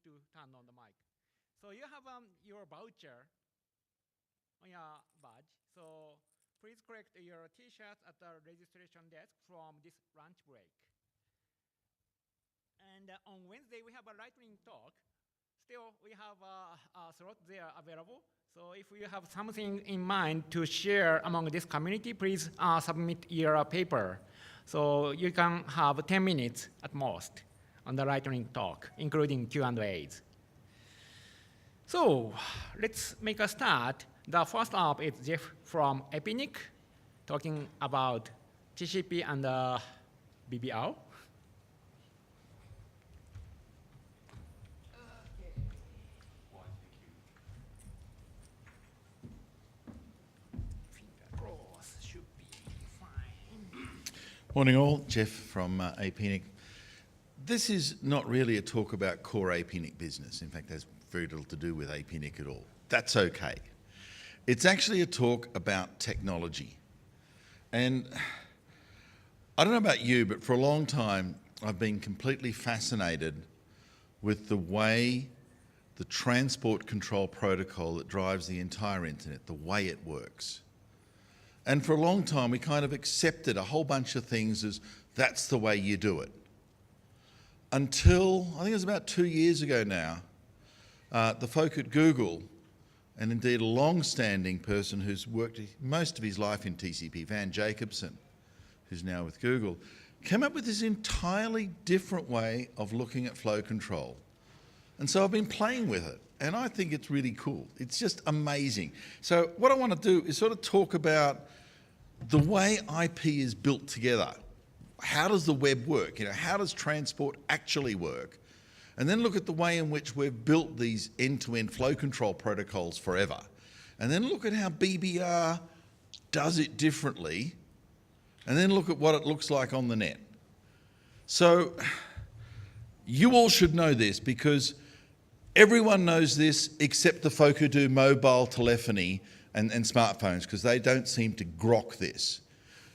to turn on the mic. So you have your voucher on your badge. So please collect your T-shirts at the registration desk from this lunch break. And on Wednesday, we have a lightning talk. Still, we have a slot there available. So if you have something in mind to share among this community, please submit your paper. So you can have 10 minutes at most on the lightning talk, including Q&As. So let's make a start. The first up is Jeff from Epinik, talking about TCP and BBR. Morning all, Jeff from Epinik. This is not really a talk about core Epinik business. In fact, there's very little to do with Epinik at all. That's okay. It's actually a talk about technology. And I don't know about you, but for a long time, I've been completely fascinated with the way the transport control protocol that drives the entire internet, the way it works. And for a long time, we kind of accepted a whole bunch of things as that's the way you do it. Until, I think it was about 2 years ago now, the folk at Google, and indeed a long-standing person who's worked most of his life in TCP, Van Jacobson, who's now with Google, came up with this entirely different way of looking at flow control. And so I've been playing with it, and I think it's really cool. It's just amazing. So what I want to do is sort of talk about the way IP is built together. How does the web work? How does transport actually work? And then look at the way in which we've built these end-to-end flow control protocols forever. And then look at how BBR does it differently. And then look at what it looks like on the net. So you all should know this because everyone knows this except the folk who do mobile telephony and smartphones, because they don't seem to grok this.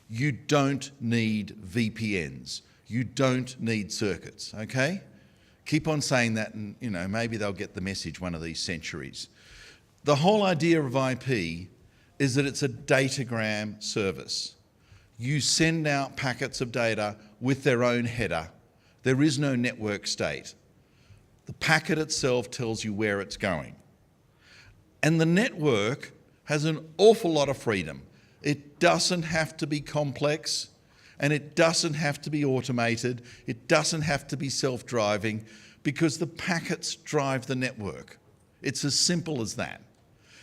You don't need VPNs. You don't need circuits, okay? Keep on saying that and maybe they'll get the message one of these centuries. The whole idea of IP is that it's a datagram service. You send out packets of data with their own header. There is no network state. The packet itself tells you where it's going. And the network has an awful lot of freedom. It doesn't have to be complex, and it doesn't have to be automated. It doesn't have to be self-driving, because the packets drive the network. It's as simple as that.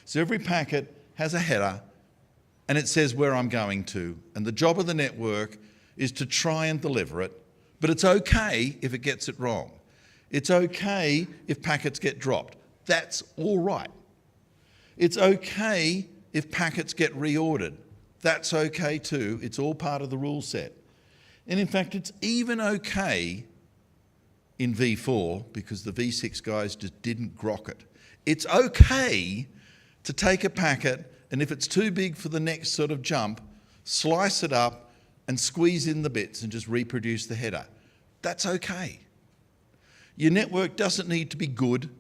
So every packet has a header, and it says where I'm going to, and the job of the network is to try and deliver it, but it's okay if it gets it wrong. It's okay if packets get dropped. That's all right. It's okay if packets get reordered. That's okay too. It's all part of the rule set. And in fact, it's even okay in V4, because the V6 guys just didn't grok it. It's okay to take a packet, and if it's too big for the next sort of jump, slice it up and squeeze in the bits and just reproduce the header. That's okay. Your network doesn't need to be good.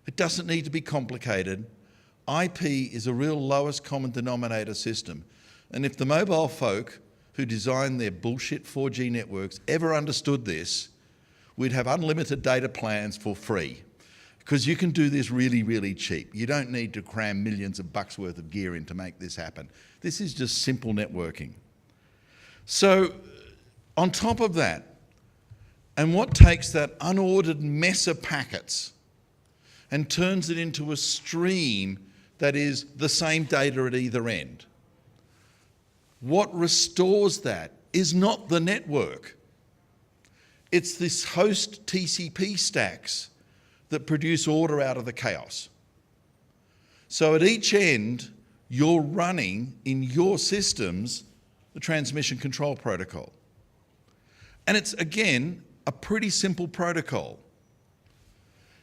It doesn't need to be complicated. IP is a real lowest common denominator system. And if the mobile folk who designed their bullshit 4G networks ever understood this, we'd have unlimited data plans for free. Because you can do this really, really cheap. You don't need to cram millions of bucks worth of gear in to make this happen. This is just simple networking. So on top of that, and what takes that unordered mess of packets and turns it into a stream that is the same data at either end? What restores that is not the network. It's this host TCP stacks that produce order out of the chaos. So at each end, you're running in your systems the transmission control protocol. And it's, again, a pretty simple protocol.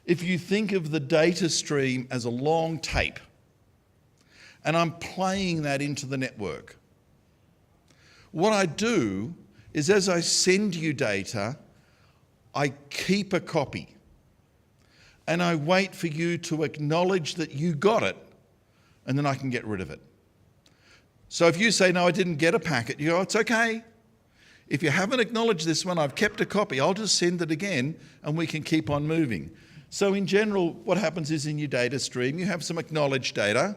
If you think of the data stream as a long tape, and I'm playing that into the network, what I do is as I send you data, I keep a copy. and I wait for you to acknowledge that you got it, and then I can get rid of it. So if you say, no, I didn't get a packet, you go, it's okay. If you haven't acknowledged this one, I've kept a copy, I'll just send it again, and we can keep on moving. So in general, what happens is in your data stream, you have some acknowledged data,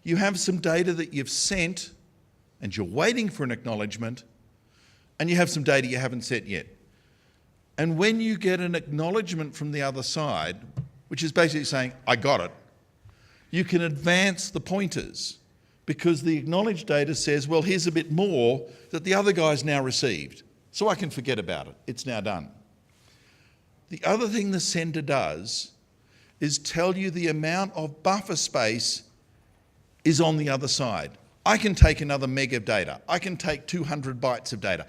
you have some data that you've sent, and you're waiting for an acknowledgement, and you have some data you haven't sent yet. And when you get an acknowledgement from the other side, which is basically saying, I got it, you can advance the pointers because the acknowledged data says, well, here's a bit more that the other guy's now received. So I can forget about it. It's now done. The other thing the sender does is tell you the amount of buffer space is on the other side. I can take another meg of data. I can take 200 bytes of data.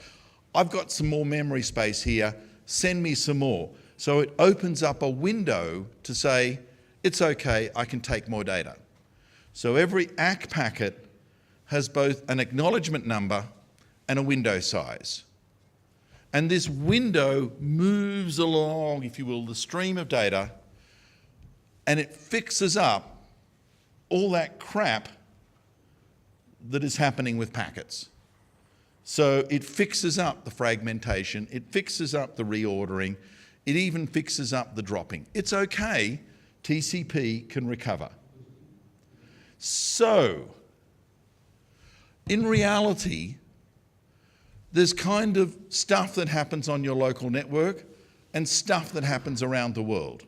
I've got some more memory space here. Send me some more. So it opens up a window to say, it's okay, I can take more data. So every ACK packet has both an acknowledgement number and a window size. And this window moves along, if you will, the stream of data, and it fixes up all that crap that is happening with packets. So it fixes up the fragmentation, it fixes up the reordering, it even fixes up the dropping. It's okay, TCP can recover. So, in reality, there's kind of stuff that happens on your local network and stuff that happens around the world.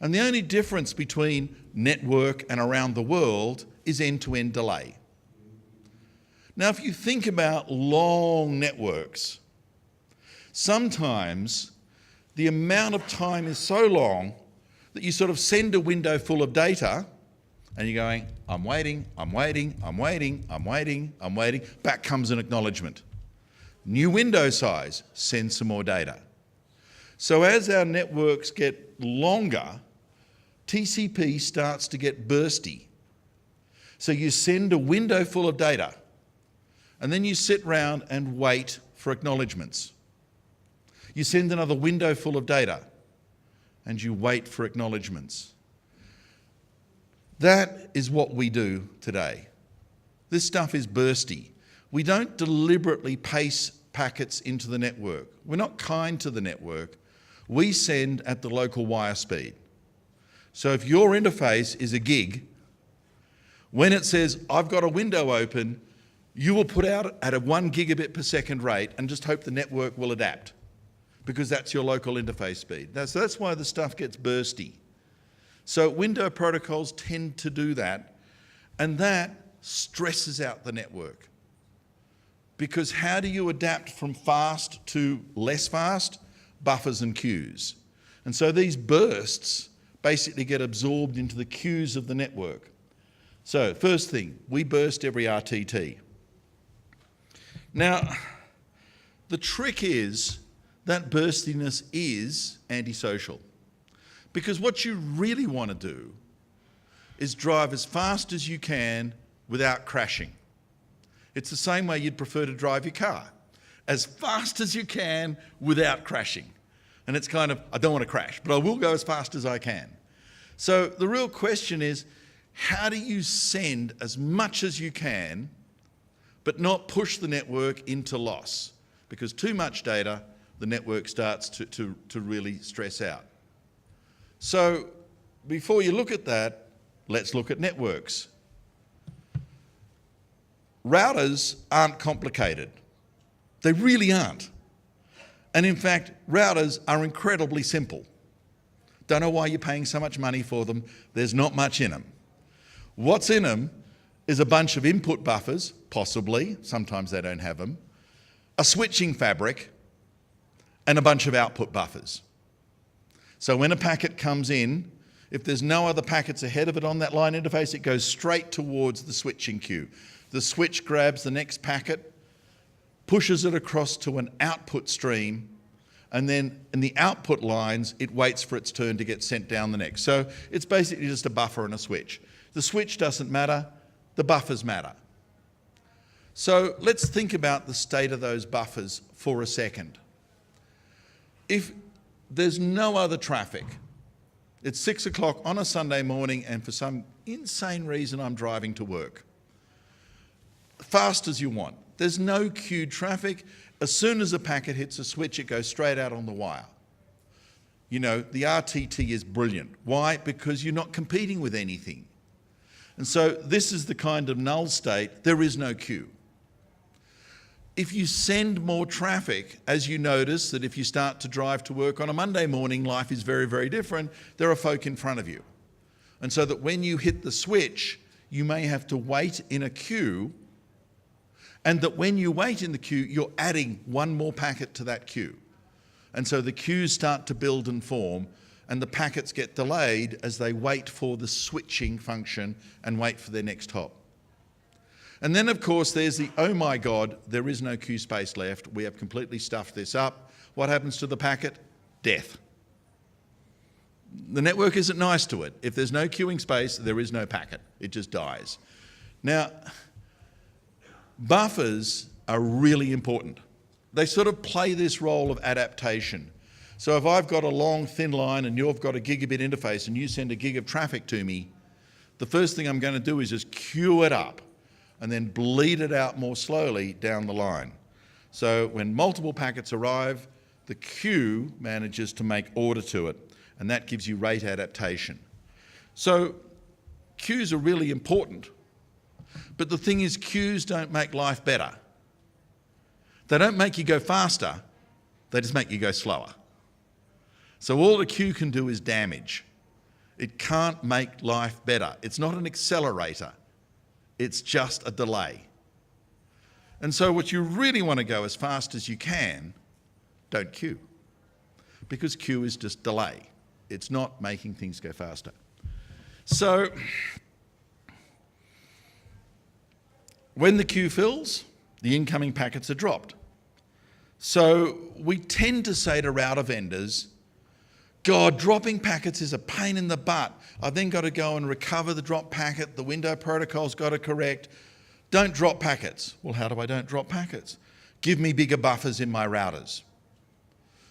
And the only difference between network and around the world is end-to-end delay. Now, if you think about long networks, sometimes the amount of time is so long that you sort of send a window full of data and you're going, I'm waiting, I'm waiting, I'm waiting, I'm waiting, I'm waiting. Back comes an acknowledgement. New window size, send some more data. So as our networks get longer, TCP starts to get bursty. So you send a window full of data, and then you sit round and wait for acknowledgements. You send another window full of data, and you wait for acknowledgements. That is what we do today. This stuff is bursty. We don't deliberately pace packets into the network. We're not kind to the network. We send at the local wire speed. So if your interface is a gig, when it says, I've got a window open, you will put out at a 1 gigabit per second rate and just hope the network will adapt because that's your local interface speed. So that's why the stuff gets bursty. So window protocols tend to do that, and that stresses out the network. Because how do you adapt from fast to less fast? Buffers and queues. And so these bursts basically get absorbed into the queues of the network. So first thing, we burst every RTT. Now, the trick is that burstiness is antisocial. Because what you really want to do is drive as fast as you can without crashing. It's the same way you'd prefer to drive your car. As fast as you can without crashing. And it's kind of, I don't want to crash, but I will go as fast as I can. So the real question is, how do you send as much as you can, but not push the network into loss? Because too much data, the network starts to really stress out. So before you look at that, let's look at networks. Routers aren't complicated. They really aren't. And in fact, routers are incredibly simple. Don't know why you're paying so much money for them. There's not much in them. What's in them is a bunch of input buffers, possibly, sometimes they don't have them, a switching fabric, and a bunch of output buffers. So when a packet comes in, if there's no other packets ahead of it on that line interface, it goes straight towards the switching queue. The switch grabs the next packet, pushes it across to an output stream, and then in the output lines, it waits for its turn to get sent down the next. So it's basically just a buffer and a switch. The switch doesn't matter, the buffers matter. So let's think about the state of those buffers for a second. If there's no other traffic, It's 6 o'clock on a Sunday morning, and for some insane reason I'm driving to work. Fast as you want. There's no queued traffic. As soon as a packet hits a switch, it goes straight out on the wire. You know, the RTT is brilliant. Why? Because you're not competing with anything. And so this is the kind of null state. There is no queue. If you send more traffic, as you notice that if you start to drive to work on a Monday morning, life is very, very different. There are folk in front of you. And so that when you hit the switch, you may have to wait in a queue, and that when you wait in the queue, you're adding one more packet to that queue. And so the queues start to build and form, and the packets get delayed as they wait for the switching function and wait for their next hop. And then, of course, there's the, oh my God, there is no queue space left. We have completely stuffed this up. What happens to the packet? Death. The network isn't nice to it. If there's no queuing space, there is no packet. It just dies. Now, buffers are really important. They sort of play this role of adaptation. So if I've got a long, thin line and you've got a gigabit interface and you send a gig of traffic to me, the first thing I'm going to do is just queue it up and then bleed it out more slowly down the line. So when multiple packets arrive, the queue manages to make order to it, and that gives you rate adaptation. So queues are really important, but the thing is, queues don't make life better. They don't make you go faster, they just make you go slower. So all a queue can do is damage. It can't make life better. It's not an accelerator. It's just a delay. And so what you really want to go as fast as you can, don't queue. Because queue is just delay. It's not making things go faster. So when the queue fills, the incoming packets are dropped. So we tend to say to router vendors, God, dropping packets is a pain in the butt. I've then got to go and recover the drop packet. The window protocol's got to correct. Don't drop packets. Well, how do I don't drop packets? Give me bigger buffers in my routers.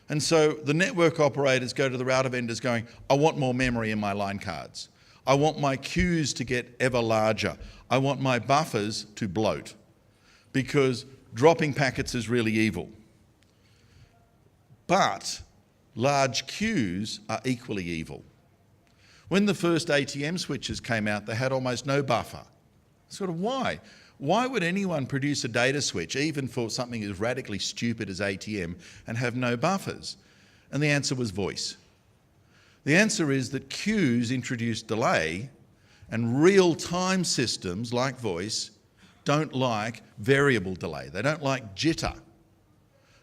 And so the network operators go to the router vendors going, I want more memory in my line cards. I want my queues to get ever larger. I want my buffers to bloat, because dropping packets is really evil. But large queues are equally evil. When the first ATM switches came out, they had almost no buffer. Sort of why? Why would anyone produce a data switch, even for something as radically stupid as ATM, and have no buffers? And the answer was voice. The answer is that queues introduce delay, and real-time systems like voice don't like variable delay. They don't like jitter.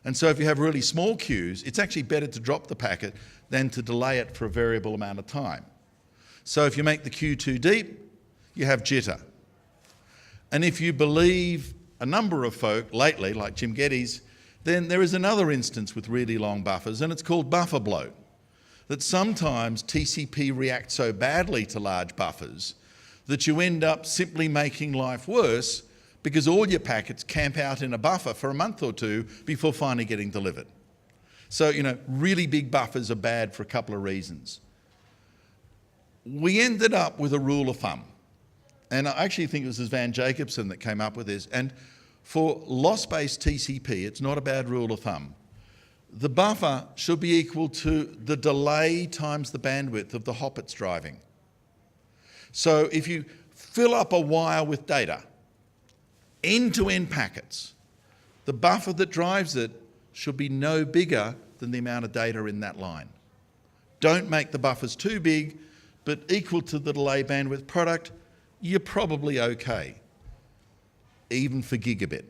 And so if you have really small queues, it's actually better to drop the packet than to delay it for a variable amount of time. So if you make the queue too deep, you have jitter. And if you believe a number of folk lately, like Jim Geddes, then there is another instance with really long buffers, and it's called buffer bloat. That sometimes TCP reacts so badly to large buffers that you end up simply making life worse, because all your packets camp out in a buffer for a month or two before finally getting delivered. So, you know, really big buffers are bad for a couple of reasons. We ended up with a rule of thumb. And I actually think it was Van Jacobson that came up with this. And for loss-based TCP, it's not a bad rule of thumb. The buffer should be equal to the delay times the bandwidth of the hop it's driving. So if you fill up a wire with data, end-to-end packets, the buffer that drives it should be no bigger than the amount of data in that line. Don't make the buffers too big, but equal to the delay bandwidth product, you're probably okay, even for gigabit,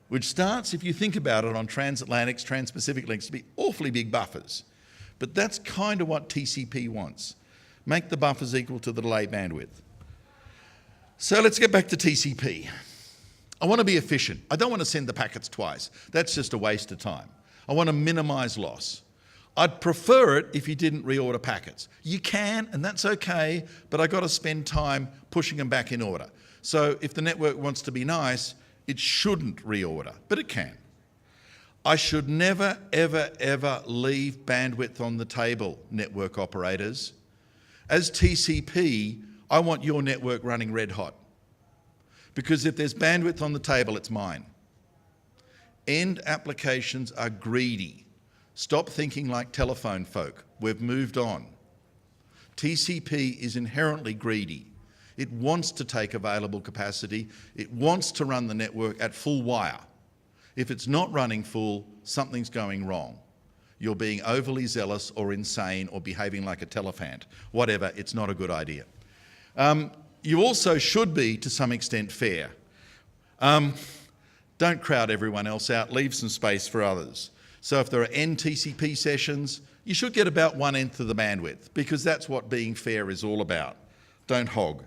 which starts, if you think about it, on transatlantics, trans-Pacific links to be awfully big buffers. But that's kind of what TCP wants. Make the buffers equal to the delay bandwidth. So let's get back to TCP. I want to be efficient. I don't want to send the packets twice. That's just a waste of time. I want to minimize loss. I'd prefer it if you didn't reorder packets. You can, and that's okay, but I've got to spend time pushing them back in order. So if the network wants to be nice, it shouldn't reorder, but it can. I should never, ever, ever leave bandwidth on the table, network operators. As TCP, I want your network running red hot. Because if there's bandwidth on the table, it's mine. End applications are greedy. Stop thinking like telephone folk. We've moved on. TCP is inherently greedy. It wants to take available capacity. It wants to run the network at full wire. If it's not running full, something's going wrong. You're being overly zealous or insane or behaving like a telephant. Whatever, it's not a good idea. You also should be, to some extent, fair. Don't crowd everyone else out. Leave some space for others. So if there are n TCP sessions, you should get about 1/10 of the bandwidth, because that's what being fair is all about. Don't hog.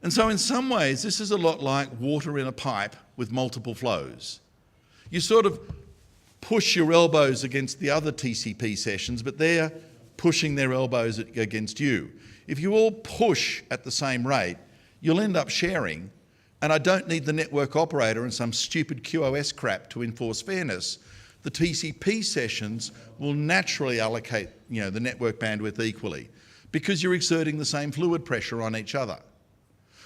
And so in some ways, this is a lot like water in a pipe with multiple flows. You sort of push your elbows against the other TCP sessions, but they're pushing their elbows against you. If you all push at the same rate, you'll end up sharing, and I don't need the network operator and some stupid QoS crap to enforce fairness. The TCP sessions will naturally allocate, the network bandwidth equally, because you're exerting the same fluid pressure on each other.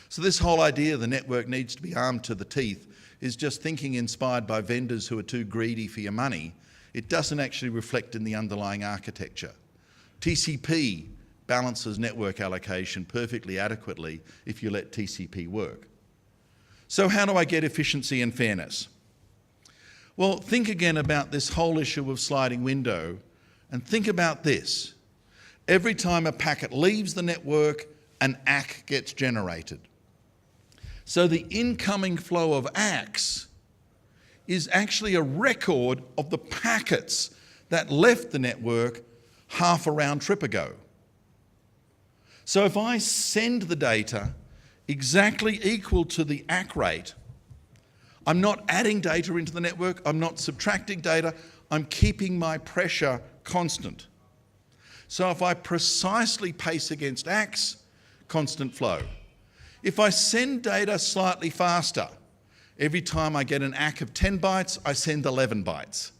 So this whole idea the network needs to be armed to the teeth is just thinking inspired by vendors who are too greedy for your money. It doesn't actually reflect in the underlying architecture. TCP balances network allocation perfectly adequately if you let TCP work. So how do I get efficiency and fairness? Well, think again about this whole issue of sliding window, and think about this. Every time a packet leaves the network, an ACK gets generated. So the incoming flow of ACKs is actually a record of the packets that left the network half a round trip ago. So if I send the data exactly equal to the ACK rate, I'm not adding data into the network, I'm not subtracting data, I'm keeping my pressure constant. So if I precisely pace against ACKs, constant flow. If I send data slightly faster, every time I get an ACK of 10 bytes, I send 11 bytes.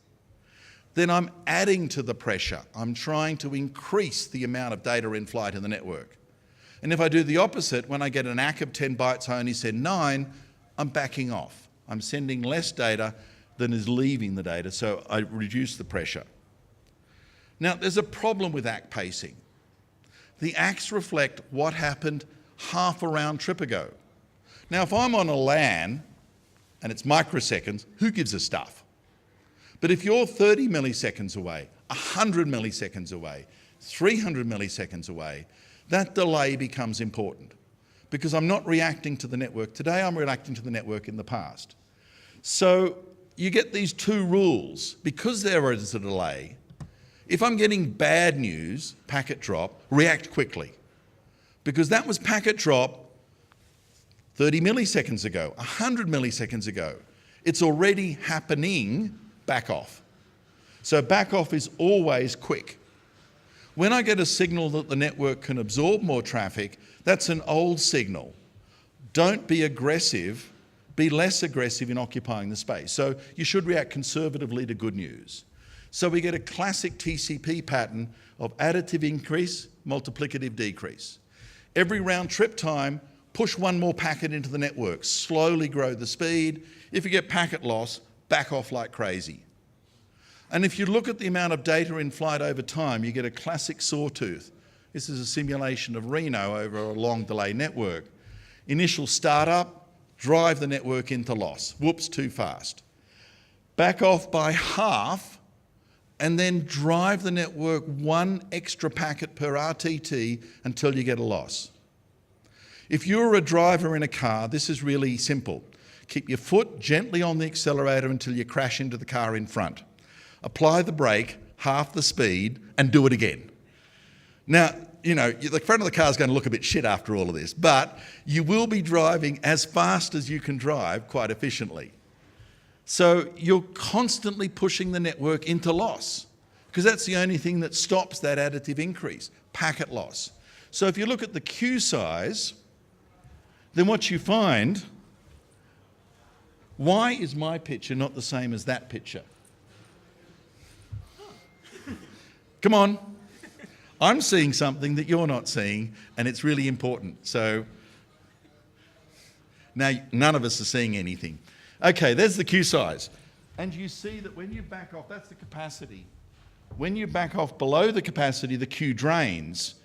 Then I'm adding to the pressure. I'm trying to increase the amount of data in flight in the network. And if I do the opposite, when I get an ACK of 10 bytes, I only send 9, I'm backing off. I'm sending less data than is leaving the data, so I reduce the pressure. Now, there's a problem with ACK pacing. The ACKs reflect what happened half a round trip ago. Now, if I'm on a LAN and it's microseconds, who gives a stuff? But if you're 30 milliseconds away, 100 milliseconds away, 300 milliseconds away, that delay becomes important, because I'm not reacting to the network today, I'm reacting to the network in the past. So you get these two rules. Because there is a delay, if I'm getting bad news, packet drop, react quickly. Because that was packet drop 30 milliseconds ago, 100 milliseconds ago. It's already happening, back off. So back off is always quick. When I get a signal that the network can absorb more traffic, that's an old signal. Don't be aggressive, be less aggressive in occupying the space. So you should react conservatively to good news. So we get a classic TCP pattern of additive increase, multiplicative decrease. Every round trip time, push one more packet into the network, slowly grow the speed. If you get packet loss, back off like crazy. And if you look at the amount of data in flight over time, you get a classic sawtooth. This is a simulation of Reno over a long delay network. Initial startup, drive the network into loss. Whoops, too fast. Back off by half, and then drive the network one extra packet per RTT until you get a loss. If you're a driver in a car, this is really simple. Keep your foot gently on the accelerator until you crash into the car in front. Apply the brake, half the speed, and do it again. Now, the front of the car is going to look a bit shit after all of this, but you will be driving as fast as you can drive quite efficiently. So you're constantly pushing the network into loss, because that's the only thing that stops that additive increase, packet loss. So if you look at the queue size, then what you find, why is my picture not the same as that picture? Come on. I'm seeing something that you're not seeing, and it's really important. So now none of us are seeing anything. Okay, there's the queue size. And you see that when you back off, that's the capacity. When you back off below the capacity, the queue drains.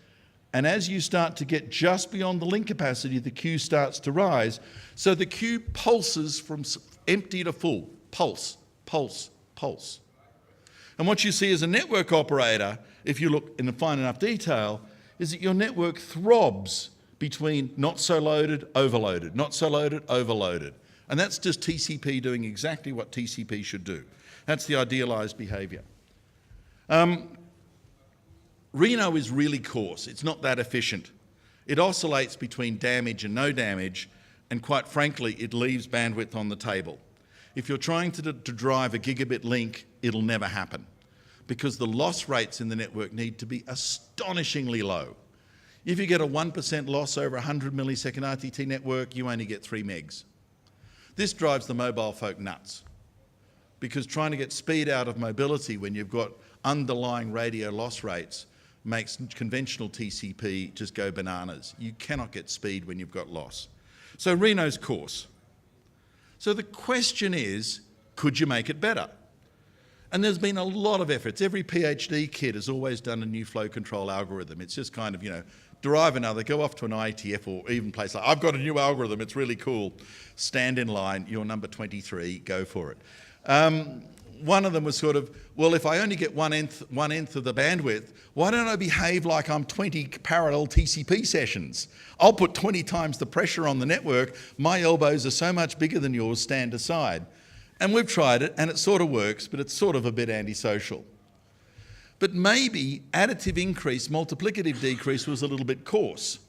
And as you start to get just beyond the link capacity, the queue starts to rise. So the queue pulses from empty to full. Pulse, pulse, pulse. And what you see as a network operator, if you look in fine enough detail, is that your network throbs between not so loaded, overloaded, not so loaded, overloaded. And that's just TCP doing exactly what TCP should do. That's the idealized behavior. Reno is really coarse. It's not that efficient. It oscillates between damage and no damage, and quite frankly, it leaves bandwidth on the table. If you're trying to drive a gigabit link, it'll never happen because the loss rates in the network need to be astonishingly low. If you get a 1% loss over a 100 millisecond RTT network, you only get 3 megs. This drives the mobile folk nuts because trying to get speed out of mobility when you've got underlying radio loss rates makes conventional TCP just go bananas. You cannot get speed when you've got loss. So Reno's coarse. So the question is, could you make it better? And there's been a lot of efforts. Every PhD kid has always done a new flow control algorithm. It's just kind of, derive another, go off to an IETF or even place like, I've got a new algorithm, it's really cool. Stand in line, you're number 23, go for it. One of them was sort of, well, if I only get one nth of the bandwidth, why don't I behave like I'm 20 parallel TCP sessions? I'll put 20 times the pressure on the network. My elbows are so much bigger than yours, stand aside. And we've tried it, and it sort of works, but it's sort of a bit antisocial. But maybe additive increase, multiplicative decrease was a little bit coarse.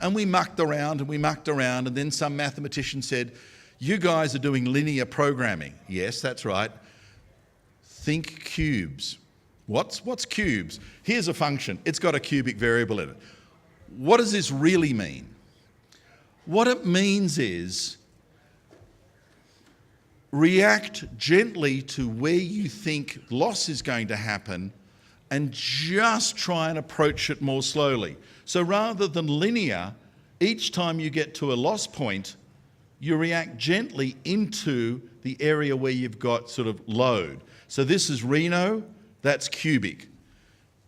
And we mucked around, and then some mathematician said, you guys are doing linear programming. Yes, that's right. Think cubes. What's cubes? Here's a function. It's got a cubic variable in it. What does this really mean? What it means is react gently to where you think loss is going to happen and just try and approach it more slowly. So rather than linear, each time you get to a loss point, you react gently into the area where you've got sort of load. So this is Reno, that's cubic.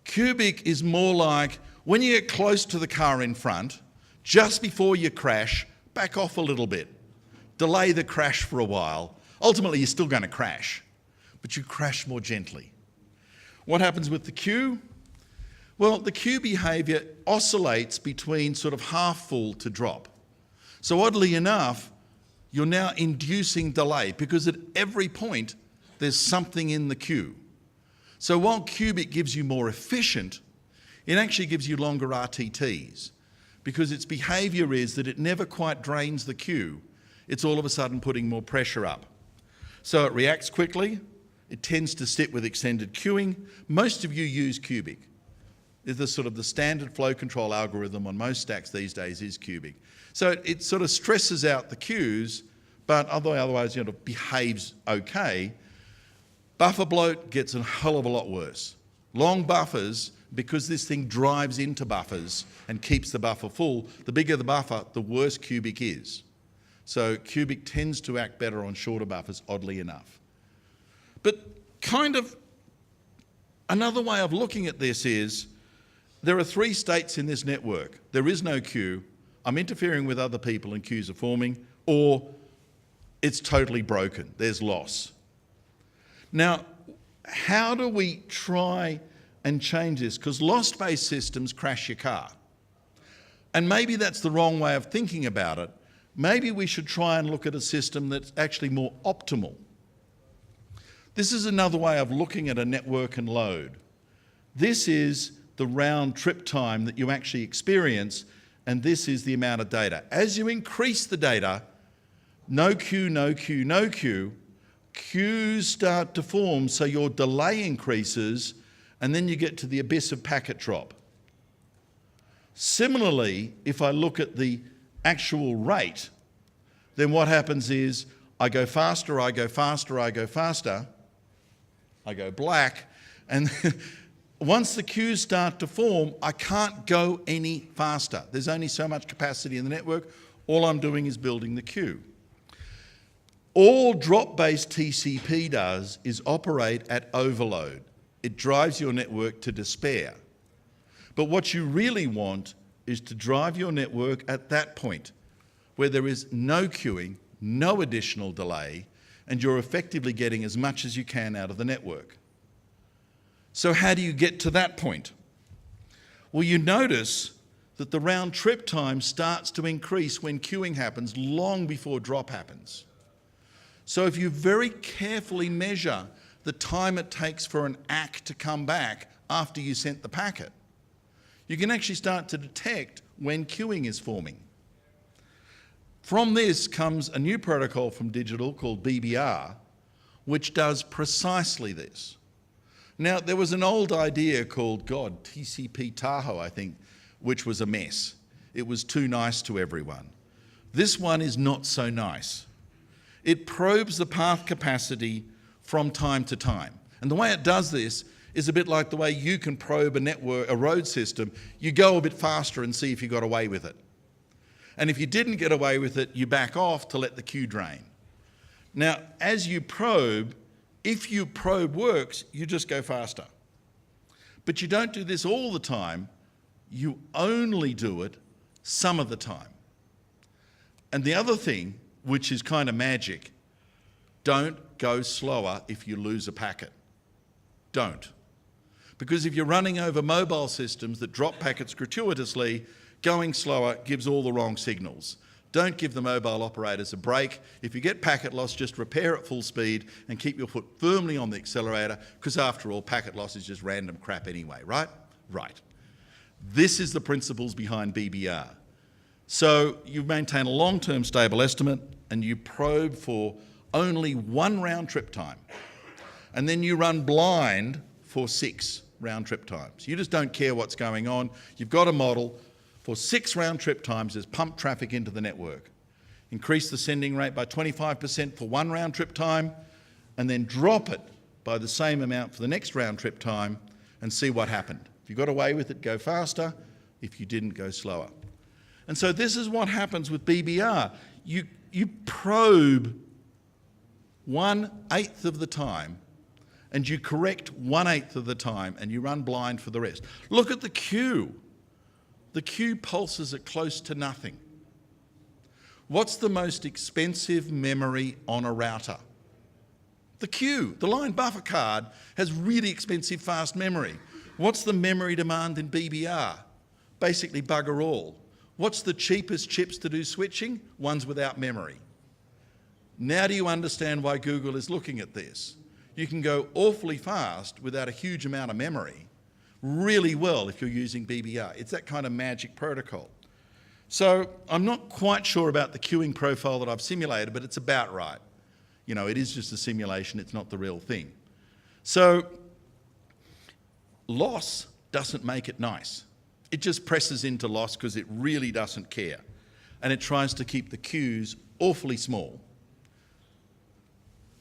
Cubic is more like when you get close to the car in front, just before you crash, back off a little bit. Delay the crash for a while. Ultimately, you're still going to crash, but you crash more gently. What happens with the queue? Well, the queue behavior oscillates between sort of half full to drop. So oddly enough, you're now inducing delay because at every point, there's something in the queue. So while cubic gives you more efficient, it actually gives you longer RTTs because its behavior is that it never quite drains the queue. It's all of a sudden putting more pressure up. So it reacts quickly. It tends to sit with extended queuing. Most of you use cubic. The standard flow control algorithm on most stacks these days is cubic. So it sort of stresses out the queues, but otherwise behaves okay. Buffer bloat gets a hell of a lot worse. Long buffers, because this thing drives into buffers and keeps the buffer full, the bigger the buffer, the worse cubic is. So cubic tends to act better on shorter buffers, oddly enough. But kind of another way of looking at this is there are 3 states in this network. There is no queue, I'm interfering with other people and queues are forming, or it's totally broken, there's loss. Now, how do we try and change this? Because loss-based systems crash your car. And maybe that's the wrong way of thinking about it. Maybe we should try and look at a system that's actually more optimal. This is another way of looking at a network and load. This is the round trip time that you actually experience, and this is the amount of data. As you increase the data, no queue, no queue, no queue, queues start to form, so your delay increases, and then you get to the abyss of packet drop. Similarly, if I look at the actual rate, then what happens is I go faster, I go faster, I go faster, I go black, and once the queues start to form, I can't go any faster. There's only so much capacity in the network. All I'm doing is building the queue. All drop-based TCP does is operate at overload. It drives your network to despair. But what you really want is to drive your network at that point where there is no queuing, no additional delay, and you're effectively getting as much as you can out of the network. So how do you get to that point? Well, you notice that the round trip time starts to increase when queuing happens long before drop happens. So if you very carefully measure the time it takes for an ACK to come back after you sent the packet, you can actually start to detect when queuing is forming. From this comes a new protocol from digital called BBR, which does precisely this. Now, there was an old idea called, TCP Tahoe, I think, which was a mess. It was too nice to everyone. This one is not so nice. It probes the path capacity from time to time. And the way it does this is a bit like the way you can probe a road system. You go a bit faster and see if you got away with it. And if you didn't get away with it, you back off to let the queue drain. Now, as you probe, if your probe works, you just go faster. But you don't do this all the time. You only do it some of the time. And the other thing, which is kind of magic, don't go slower if you lose a packet. Don't. Because if you're running over mobile systems that drop packets gratuitously, going slower gives all the wrong signals. Don't give the mobile operators a break. If you get packet loss, just repair at full speed and keep your foot firmly on the accelerator, because after all, packet loss is just random crap anyway, right? Right. This is the principles behind BBR. So you maintain a long-term stable estimate and you probe for only 1 round trip time. And then you run blind for 6 round trip times. You just don't care what's going on. You've got a model. For 6 round trip times, there's pump traffic into the network. Increase the sending rate by 25% for 1 round trip time, and then drop it by the same amount for the next round trip time and see what happened. If you got away with it, go faster. If you didn't, go slower. And so this is what happens with BBR. You probe 1/8 of the time, and you correct 1/8 of the time, and you run blind for the rest. Look at the queue. The queue pulses at close to nothing. What's the most expensive memory on a router? The queue. The line buffer card has really expensive fast memory. What's the memory demand in BBR? Basically bugger all. What's the cheapest chips to do switching? Ones without memory. Now do you understand why Google is looking at this? You can go awfully fast without a huge amount of memory really well if you're using BBR. It's that kind of magic protocol. So I'm not quite sure about the queuing profile that I've simulated, but it's about right. You know, it is just a simulation, it's not the real thing. So loss doesn't make it nice. It just presses into loss because it really doesn't care. And it tries to keep the queues awfully small.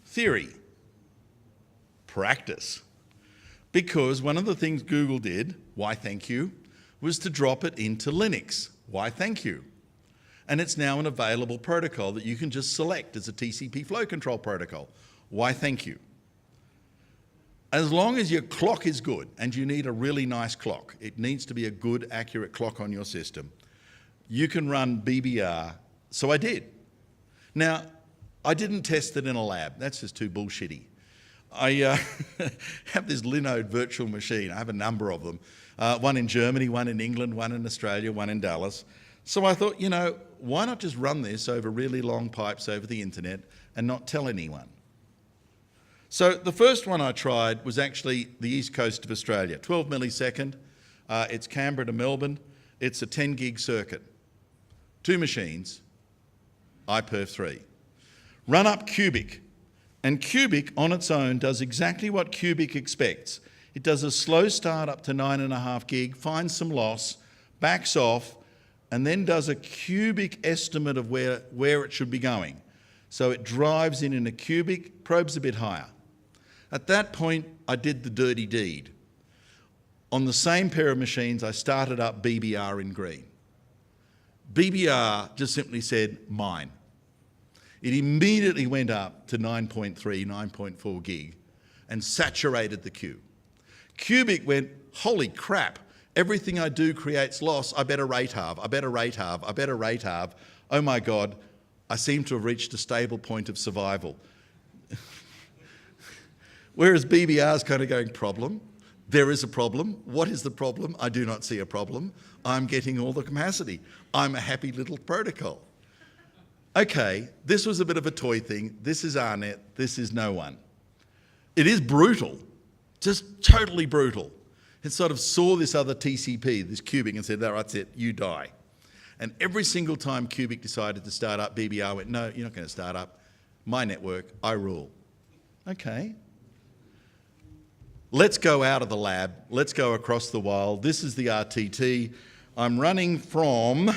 Theory. Practice. Because one of the things Google did, why thank you, was to drop it into Linux. Why thank you. And it's now an available protocol that you can just select as a TCP flow control protocol. Why thank you. As long as your clock is good, and you need a really nice clock, it needs to be a good, accurate clock on your system, you can run BBR. So I did. Now, I didn't test it in a lab. That's just too bullshitty. I have this Linode virtual machine. I have a number of them. One in Germany, one in England, one in Australia, one in Dallas. So I thought, you know, why not just run this over really long pipes over the internet and not tell anyone? So the first one I tried was actually the east coast of Australia, 12 millisecond. It's Canberra to Melbourne. It's a 10 gig circuit. 2 machines, iPerf 3. Run up Cubic. And Cubic on its own does exactly what Cubic expects. It does a slow start up to 9.5 gig, finds some loss, backs off, and then does a cubic estimate of where it should be going. So it drives in a cubic, probes a bit higher. At that point, I did the dirty deed. On the same pair of machines, I started up BBR in green. BBR just simply said, mine. It immediately went up to 9.3, 9.4 gig and saturated the queue. Cubic went, holy crap, everything I do creates loss, I better rate halve, I better rate halve, I better rate halve. Oh my God, I seem to have reached a stable point of survival. Whereas BBR's kind of going, problem? There is a problem. What is the problem? I do not see a problem. I'm getting all the capacity. I'm a happy little protocol. Okay, this was a bit of a toy thing. This is RNet. This is no one. It is brutal, just totally brutal. It sort of saw this other TCP, this Cubic, and said, that's it, you die. And every single time Cubic decided to start up, BBR went, no, you're not going to start up. My network, I rule. Okay. Let's go out of the lab. Let's go across the wild. This is the RTT. I'm running from,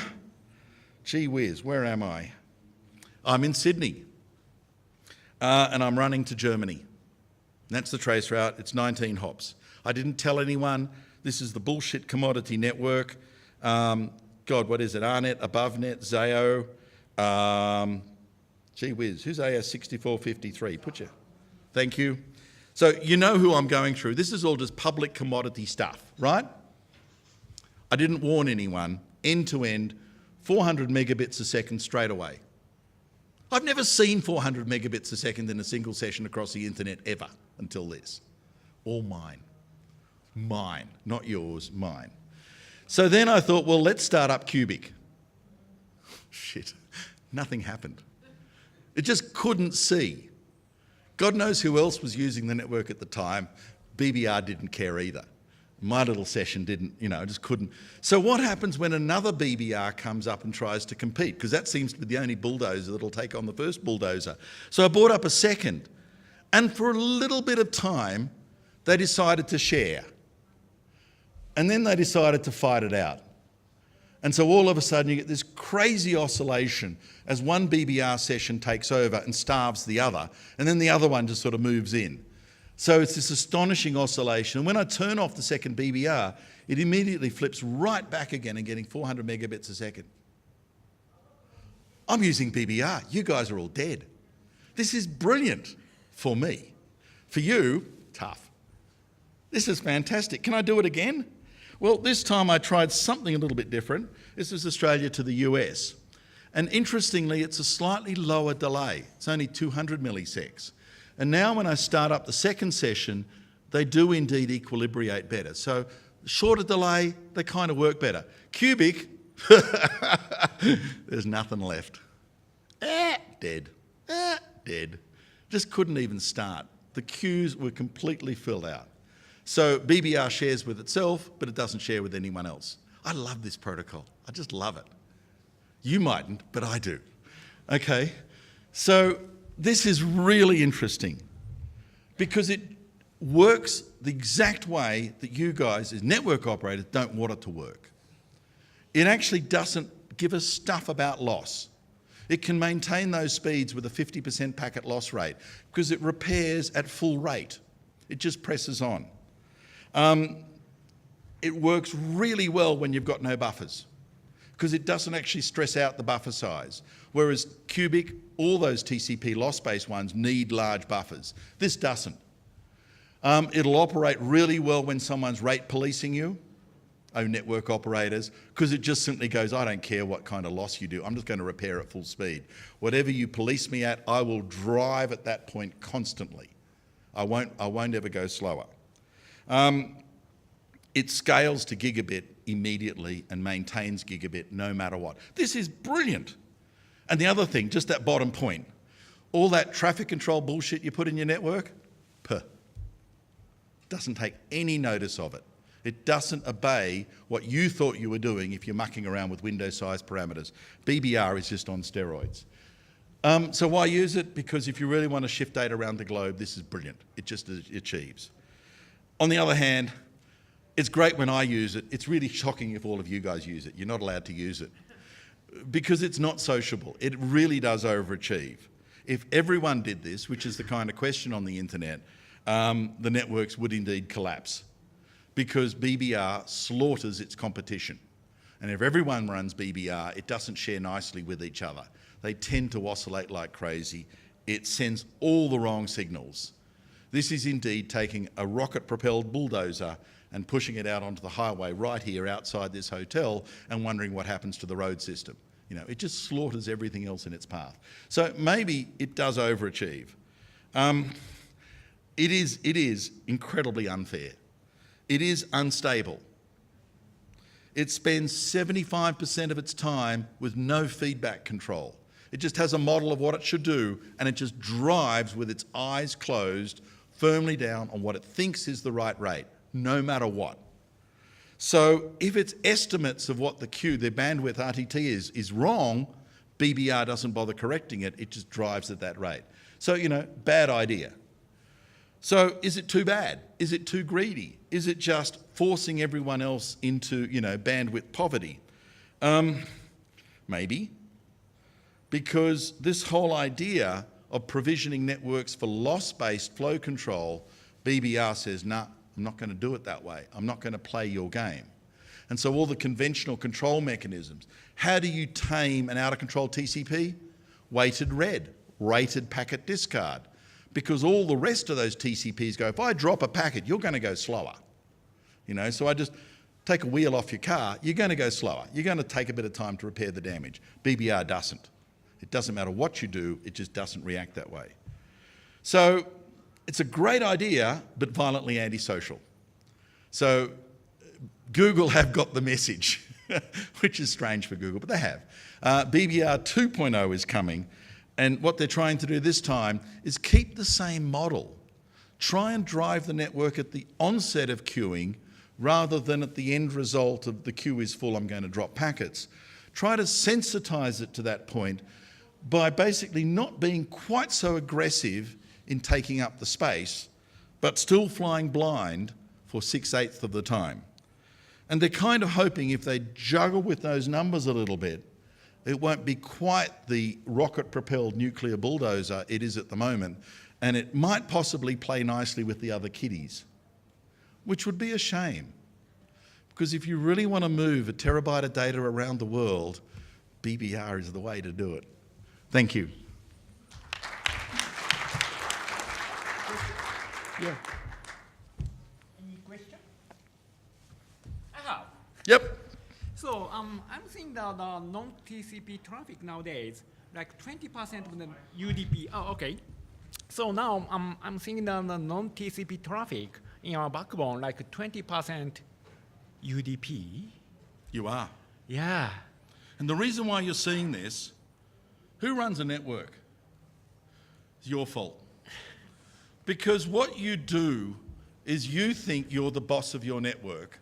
gee whiz, where am I? I'm in Sydney. And I'm running to Germany. That's the trace route. It's 19 hops. I didn't tell anyone. This is the bullshit commodity network. God, what is it? RNet, AboveNet, Zayo. Gee whiz, who's AS6453? Put you. Thank you. So you know who I'm going through. This is all just public commodity stuff, right? I didn't warn anyone. End to end, 400 megabits a second straight away. I've never seen 400 megabits a second in a single session across the internet ever until this. All mine. Mine, not yours, mine. So then I thought, well, let's start up Cubic. Shit, nothing happened. It just couldn't see. God knows who else was using the network at the time. BBR didn't care either. My little session didn't, just couldn't. So what happens when another BBR comes up and tries to compete? Because that seems to be the only bulldozer that'll take on the first bulldozer. So I brought up a second. And for a little bit of time, they decided to share. And then they decided to fight it out. And so all of a sudden you get this crazy oscillation as one BBR session takes over and starves the other, and then the other one just sort of moves in. So it's this astonishing oscillation. And when I turn off the second BBR, it immediately flips right back again and getting 400 megabits a second. I'm using BBR. You guys are all dead. This is brilliant for me. For you, tough. This is fantastic. Can I do it again? Well, this time I tried something a little bit different. This is Australia to the US. And interestingly, it's a slightly lower delay. It's only 200 milliseconds. And now when I start up the second session, they do indeed equilibrate better. So shorter delay, they kind of work better. Cubic, there's nothing left. Dead. Dead. Just couldn't even start. The queues were completely filled out. So BBR shares with itself, but it doesn't share with anyone else. I love this protocol. I just love it. You mightn't, but I do. Okay, so this is really interesting because it works the exact way that you guys as network operators don't want it to work. It actually doesn't give us stuff about loss. It can maintain those speeds with a 50% packet loss rate because it repairs at full rate. It just presses on. It works really well when you've got no buffers because it doesn't actually stress out the buffer size. Whereas Cubic, all those TCP loss-based ones need large buffers. This doesn't. It'll operate really well when someone's rate policing you, network operators, because it just simply goes, I don't care what kind of loss you do, I'm just going to repair at full speed. Whatever you police me at, I will drive at that point constantly. I won't ever go slower. It scales to gigabit immediately and maintains gigabit no matter what. This is brilliant. And the other thing, just that bottom point, all that traffic control bullshit you put in your network, doesn't take any notice of it. It doesn't obey what you thought you were doing if you're mucking around with window size parameters. BBR is just on steroids. So why use it? Because if you really want to shift data around the globe, this is brilliant. It just achieves. On the other hand, it's great when I use it. It's really shocking if all of you guys use it. You're not allowed to use it because it's not sociable. It really does overachieve. If everyone did this, which is the kind of question on the internet, the networks would indeed collapse because BBR slaughters its competition. And if everyone runs BBR, it doesn't share nicely with each other. They tend to oscillate like crazy. It sends all the wrong signals. This is indeed taking a rocket-propelled bulldozer and pushing it out onto the highway right here outside this hotel and wondering what happens to the road system. You know, it just slaughters everything else in its path. So maybe it does overachieve. It is incredibly unfair. It is unstable. It spends 75% of its time with no feedback control. It just has a model of what it should do, and it just drives with its eyes closed, firmly down on what it thinks is the right rate, no matter what. So if its estimates of what the queue, their bandwidth RTT is wrong, BBR doesn't bother correcting it, it just drives at that rate. So, you know, bad idea. So is it too bad? Is it too greedy? Is it just forcing everyone else into, you know, bandwidth poverty? Maybe. Because this whole idea of provisioning networks for loss-based flow control, BBR says, nah, I'm not going to do it that way. I'm not going to play your game. And so all the conventional control mechanisms, how do you tame an out-of-control TCP? Weighted read, rated packet discard. Because all the rest of those TCPs go, if I drop a packet, you're going to go slower. You know, so I just take a wheel off your car, you're going to go slower. You're going to take a bit of time to repair the damage. BBR doesn't. It doesn't matter what you do, it just doesn't react that way. So it's a great idea, but violently antisocial. So Google have got the message, which is strange for Google, but they have. BBR 2.0 is coming, and what they're trying to do this time is keep the same model. Try and drive the network at the onset of queuing rather than at the end result of the queue is full, I'm going to drop packets. Try to sensitize it to that point by basically not being quite so aggressive in taking up the space, but still flying blind for 6/8 of the time. And they're kind of hoping if they juggle with those numbers a little bit, it won't be quite the rocket-propelled nuclear bulldozer it is at the moment, and it might possibly play nicely with the other kiddies, which would be a shame. Because if you really want to move a terabyte of data around the world, BBR is the way to do it. Thank you. Yeah. Any question? I have. Yep. So I'm seeing the non-TCP traffic nowadays, like 20% of the UDP. Oh, okay. So now I'm seeing the non-TCP traffic in our backbone, like 20% UDP. You are. Yeah. And the reason why you're seeing this, who runs a network? It's your fault. Because what you do is you think you're the boss of your network,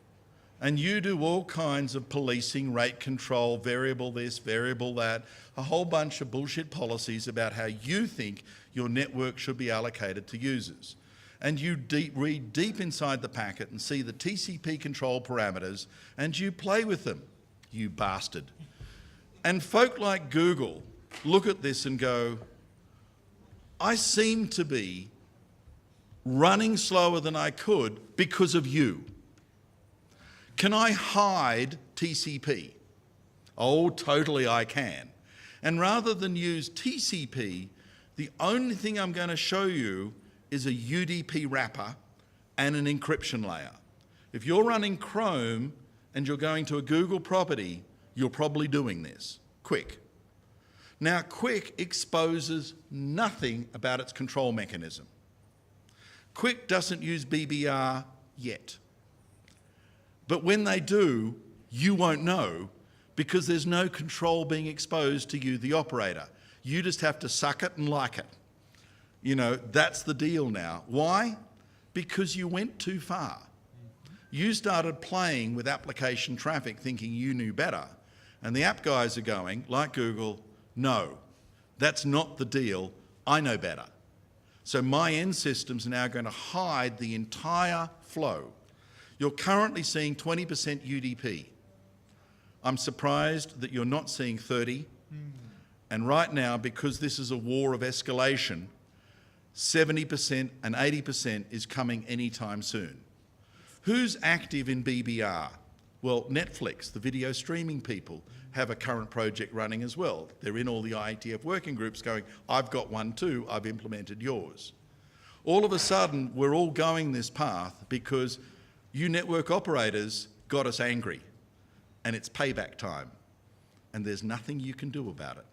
and you do all kinds of policing, rate control, variable this, variable that, a whole bunch of bullshit policies about how you think your network should be allocated to users. And you read deep inside the packet and see the TCP control parameters, and you play with them, you bastard. And folk like Google look at this and go, I seem to be running slower than I could because of you. Can I hide TCP? Oh, totally I can. And rather than use TCP, the only thing I'm going to show you is a UDP wrapper and an encryption layer. If you're running Chrome and you're going to a Google property, you're probably doing this. Quick. Now, Quick exposes nothing about its control mechanism. Quick doesn't use BBR yet. But when they do, you won't know because there's no control being exposed to you, the operator. You just have to suck it and like it. You know, that's the deal now. Why? Because you went too far. You started playing with application traffic thinking you knew better. And the app guys are going, like Google, no, that's not the deal. I know better. So my end systems are now going to hide the entire flow. You're currently seeing 20% UDP. I'm surprised that you're not seeing 30. And right now, because this is a war of escalation, 70% and 80% is coming anytime soon. Who's active in BBR? Well, Netflix, the video streaming people, have a current project running as well. They're in all the IETF working groups going, I've got one too, I've implemented yours. All of a sudden, we're all going this path because you network operators got us angry, and it's payback time, and there's nothing you can do about it.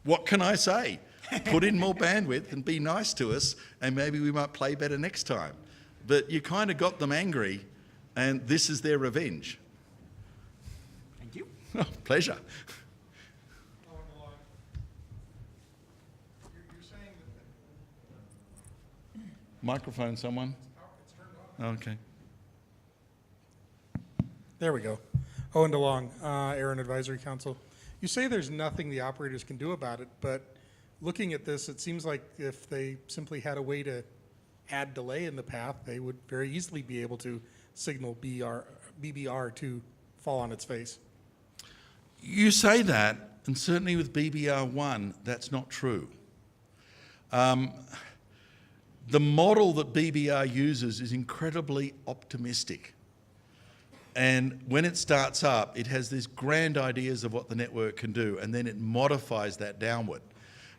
What can I say? Put in more bandwidth and be nice to us, and maybe we might play better next time. But you kind of got them angry, and this is their revenge. Thank you. Oh, pleasure. You're saying that Microphone, someone? it's turned on. Okay. There we go. Owen DeLong, Aaron Advisory Council. You say there's nothing the operators can do about it, but looking at this, it seems like if they simply had a way to add delay in the path, they would very easily be able to signal BBR to fall on its face. You say that, and certainly with BBR1, that's not true. The model that BBR uses is incredibly optimistic. And when it starts up, it has these grand ideas of what the network can do, and then it modifies that downward.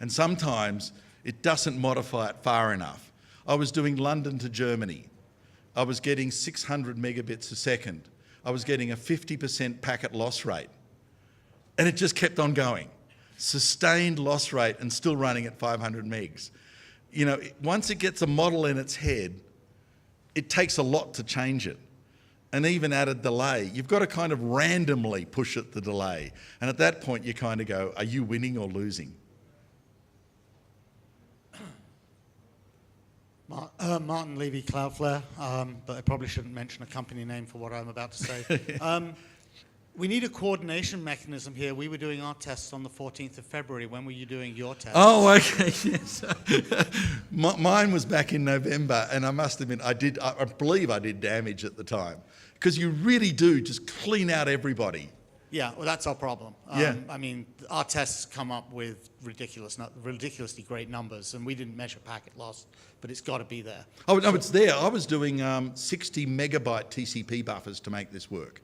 And sometimes it doesn't modify it far enough. I was doing London to Germany. I was getting 600 megabits a second. I was getting a 50% packet loss rate. And it just kept on going. Sustained loss rate and still running at 500 megs. You know, once it gets a model in its head, it takes a lot to change it. And even at a delay, you've got to kind of randomly push it the delay. And at that point, you kind of go, are you winning or losing? Martin Levy, Cloudflare, but I probably shouldn't mention a company name for what I'm about to say. We need a coordination mechanism here. We were doing our tests on the 14th of February. When were you doing your tests? Oh, okay, yes. Mine was back in November, and I must admit, I believe I did damage at the time. Because you really do just clean out everybody. Yeah, well, that's our problem. Yeah. I mean, our tests come up with ridiculously great numbers, and we didn't measure packet loss, but it's got to be there. Oh, no, it's there. I was doing 60 megabyte TCP buffers to make this work.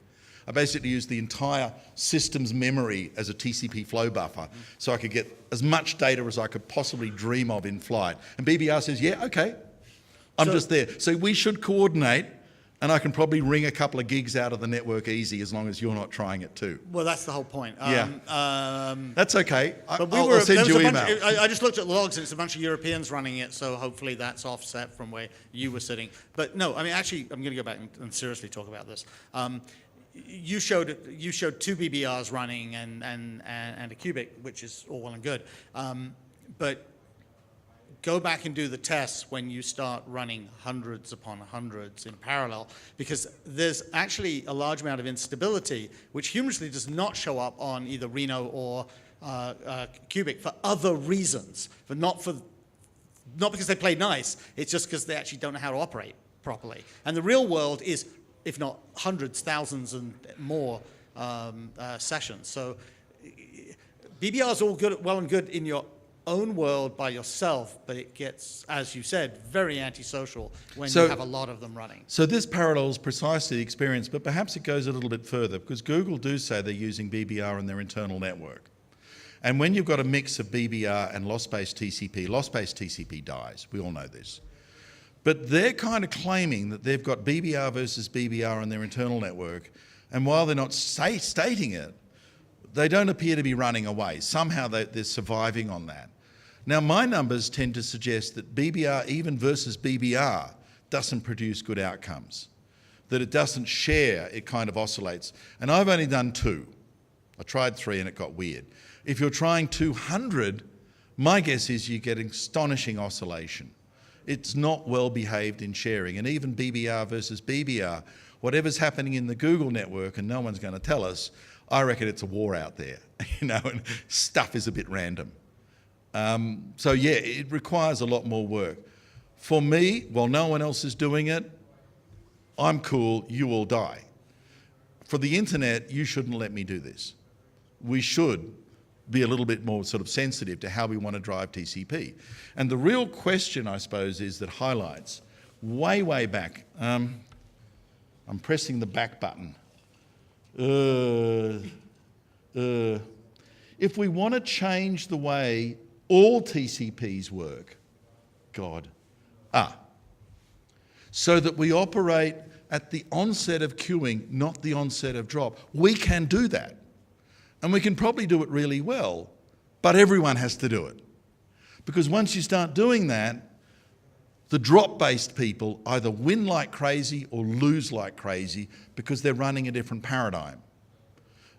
I basically used the entire system's memory as a TCP flow buffer, so I could get as much data as I could possibly dream of in flight. And BBR says, yeah, okay, I'm just there. So we should coordinate, and I can probably wring a couple of gigs out of the network easy as long as you're not trying it too. Well, that's the whole point. That's okay. But I'll send you email. I just looked at the logs, and it's a bunch of Europeans running it, so hopefully that's offset from where you were sitting. But no, I mean, actually, I'm going to go back and seriously talk about this. You showed two BBRs running and a cubic, which is all well and good. But go back and do the tests when you start running hundreds upon hundreds in parallel, because there's actually a large amount of instability, which humorously does not show up on either Reno or cubic for other reasons, but not because they play nice. It's just because they actually don't know how to operate properly. And the real world is, if not hundreds, thousands, and more sessions. So BBR is all good, well and good in your own world by yourself, but it gets, as you said, very antisocial when you have a lot of them running. So this parallels precisely the experience, but perhaps it goes a little bit further, because Google do say they're using BBR in their internal network. And when you've got a mix of BBR and loss-based TCP dies. We all know this. But they're kind of claiming that they've got BBR versus BBR in their internal network, and while they're not stating it, they don't appear to be running away. Somehow they're surviving on that. Now, my numbers tend to suggest that BBR, even versus BBR, doesn't produce good outcomes, that it doesn't share, it kind of oscillates. And I've only done 2. I tried 3 and it got weird. If you're trying 200, my guess is you get astonishing oscillation. It's not well behaved in sharing. And even BBR versus BBR, whatever's happening in the Google network, and no one's going to tell us, I reckon it's a war out there, and stuff is a bit random. So yeah, it requires a lot more work. For me, while no one else is doing it, I'm cool, you all die. For the internet, you shouldn't let me do this. We should be a little bit more sort of sensitive to how we want to drive TCP. And the real question, I suppose, is that highlights, way, way back. I'm pressing the back button. If we want to change the way all TCPs work, so that we operate at the onset of queuing, not the onset of drop, we can do that. And we can probably do it really well, but everyone has to do it. Because once you start doing that, the drop-based people either win like crazy or lose like crazy because they're running a different paradigm.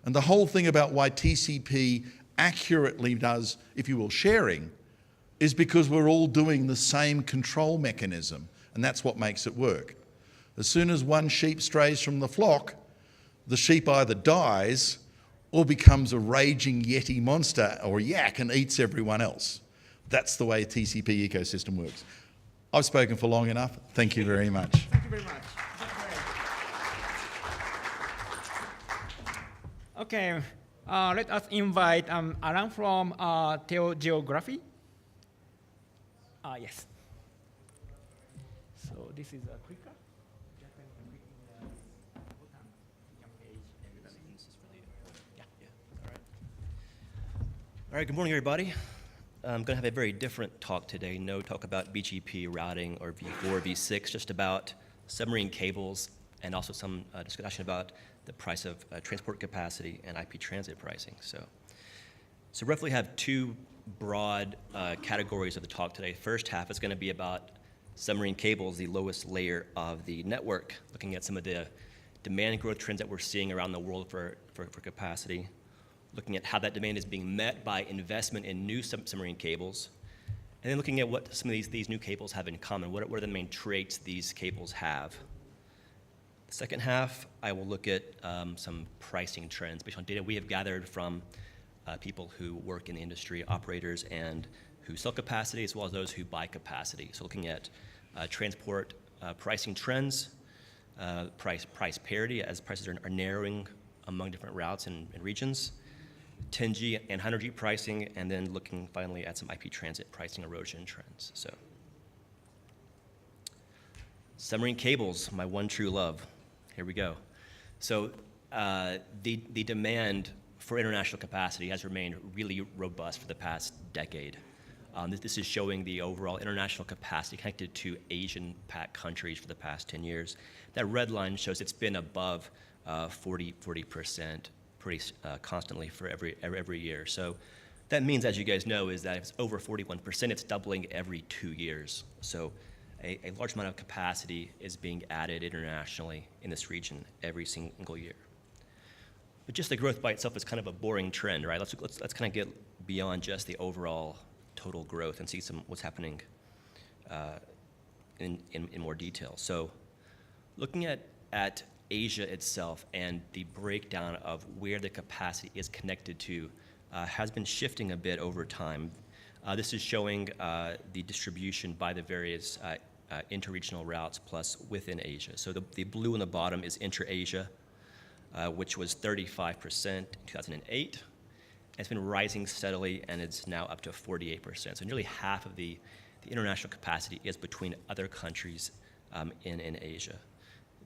And the whole thing about why TCP accurately does, if you will, sharing, is because we're all doing the same control mechanism, and that's what makes it work. As soon as one sheep strays from the flock, the sheep either dies or becomes a raging yeti monster or yak and eats everyone else. That's the way a TCP ecosystem works. I've spoken for long enough. Thank you very much. Thank you very much. Okay, let us invite Alan from Geography. Yes. So this is a clicker. All right, good morning, everybody. I'm going to have a very different talk today. No talk about BGP routing or V4, V6, just about submarine cables and also some discussion about the price of transport capacity and IP transit pricing. So roughly have two broad categories of the talk today. First half is going to be about submarine cables, the lowest layer of the network, looking at some of the demand growth trends that we're seeing around the world for capacity, looking at how that demand is being met by investment in new submarine cables, and then looking at what some of these new cables have in common. What are the main traits these cables have? The second half, I will look at some pricing trends based on data we have gathered from people who work in the industry, operators, and who sell capacity, as well as those who buy capacity. So looking at transport pricing trends, price parity as prices are narrowing among different routes and regions, 10G and 100G pricing, and then looking finally at some IP transit pricing erosion trends. So, submarine cables, my one true love. Here we go. So, the demand for international capacity has remained really robust for the past decade. This is showing the overall international capacity connected to Asian-Pac countries for the past 10 years. That red line shows it's been above 40% pretty constantly for every year. So that means, as you guys know, is that if it's over 41%, it's doubling every 2 years. So a large amount of capacity is being added internationally in this region every single year. But just the growth by itself is kind of a boring trend, right? Let's kind of get beyond just the overall total growth and see what's happening in more detail. So looking at Asia itself and the breakdown of where the capacity is connected to has been shifting a bit over time. This is showing the distribution by the various interregional routes plus within Asia. So the blue on the bottom is intra-Asia, which was 35% in 2008. It's been rising steadily, and it's now up to 48%. So nearly half of the international capacity is between other countries in Asia.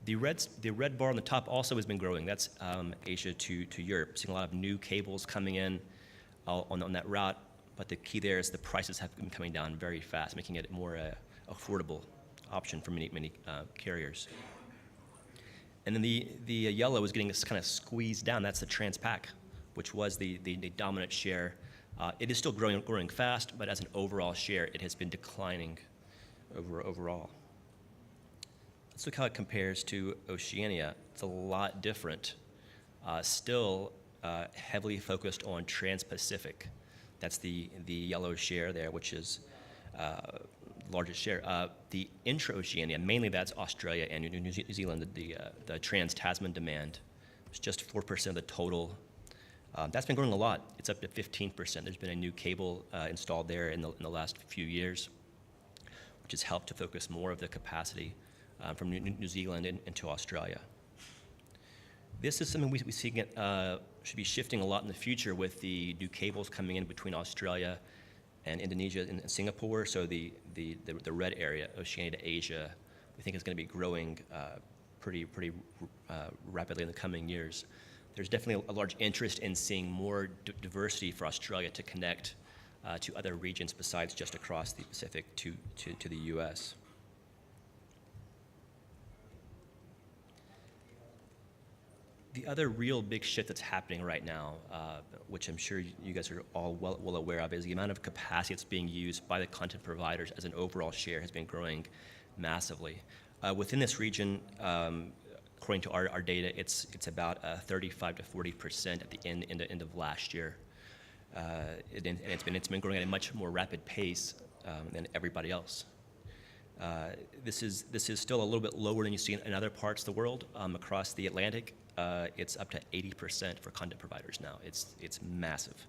The red bar on the top also has been growing. That's Asia to Europe. Seeing a lot of new cables coming in on that route, but the key there is the prices have been coming down very fast, making it a more affordable option for many carriers. And then the yellow is getting kind of squeezed down. That's the Trans-Pac, which was the dominant share. It is still growing fast, but as an overall share, it has been declining overall. Let's look how it compares to Oceania. It's a lot different. Still heavily focused on Trans-Pacific. That's the yellow share there, which is largest share. The intra-Oceania, mainly that's Australia and New Zealand, the trans-Tasman demand. It's just 4% of the total. That's been growing a lot. It's up to 15%. There's been a new cable installed there in the last few years, which has helped to focus more of the capacity from New Zealand into Australia. This is something we see should be shifting a lot in the future with the new cables coming in between Australia and Indonesia and Singapore. So the red area, Oceania to Asia, we think is going to be growing pretty rapidly in the coming years. There's definitely a large interest in seeing more diversity for Australia to connect to other regions besides just across the Pacific to the U.S. The other real big shift that's happening right now, which I'm sure you guys are all well aware of, is the amount of capacity that's being used by the content providers as an overall share has been growing massively. Within this region, according to our data, it's about 35 to 40% at the end of last year. And it's been growing at a much more rapid pace than everybody else. This is still a little bit lower than you see in other parts of the world. Across the Atlantic, it's up to 80% for content providers now. It's massive.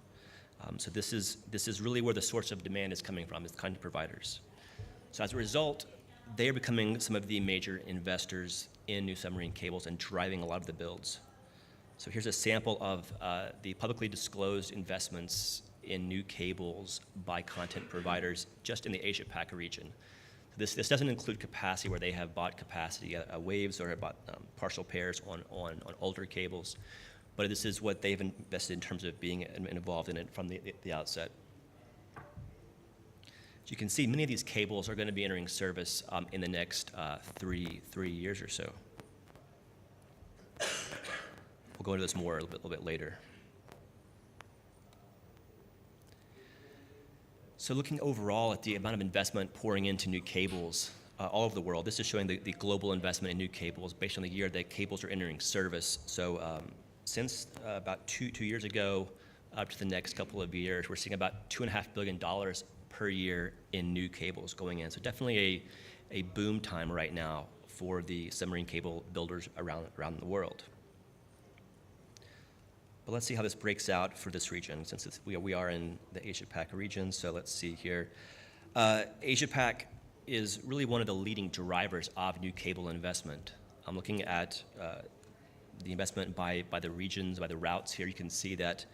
So this is really where the source of demand is coming from, is the content providers. So as a result, they are becoming some of the major investors in new submarine cables and driving a lot of the builds. So here's a sample of the publicly disclosed investments in new cables by content providers just in the Asia-Pac region. This doesn't include capacity where they have bought capacity waves or have bought partial pairs on older cables, but this is what they've invested in terms of being involved in it from the outset. As you can see, many of these cables are going to be entering service in the next three years or so. We'll go into this more a little bit later. So looking overall at the amount of investment pouring into new cables all over the world, this is showing the global investment in new cables based on the year that cables are entering service. So since about two years ago up to the next couple of years, we're seeing about $2.5 billion per year in new cables going in. So definitely a boom time right now for the submarine cable builders around the world. But let's see how this breaks out for this region, since we are in the Asia-Pac region. So let's see here. Asia-Pac is really one of the leading drivers of new cable investment. I'm looking at the investment by the regions, by the routes here. You can see that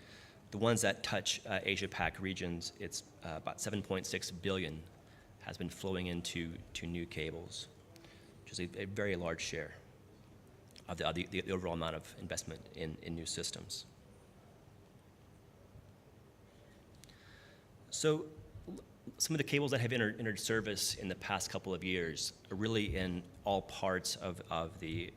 the ones that touch Asia-Pac regions, it's about 7.6 billion has been flowing into new cables, which is a very large share of the overall amount of investment in new systems. So some of the cables that have entered service in the past couple of years are really in all parts of the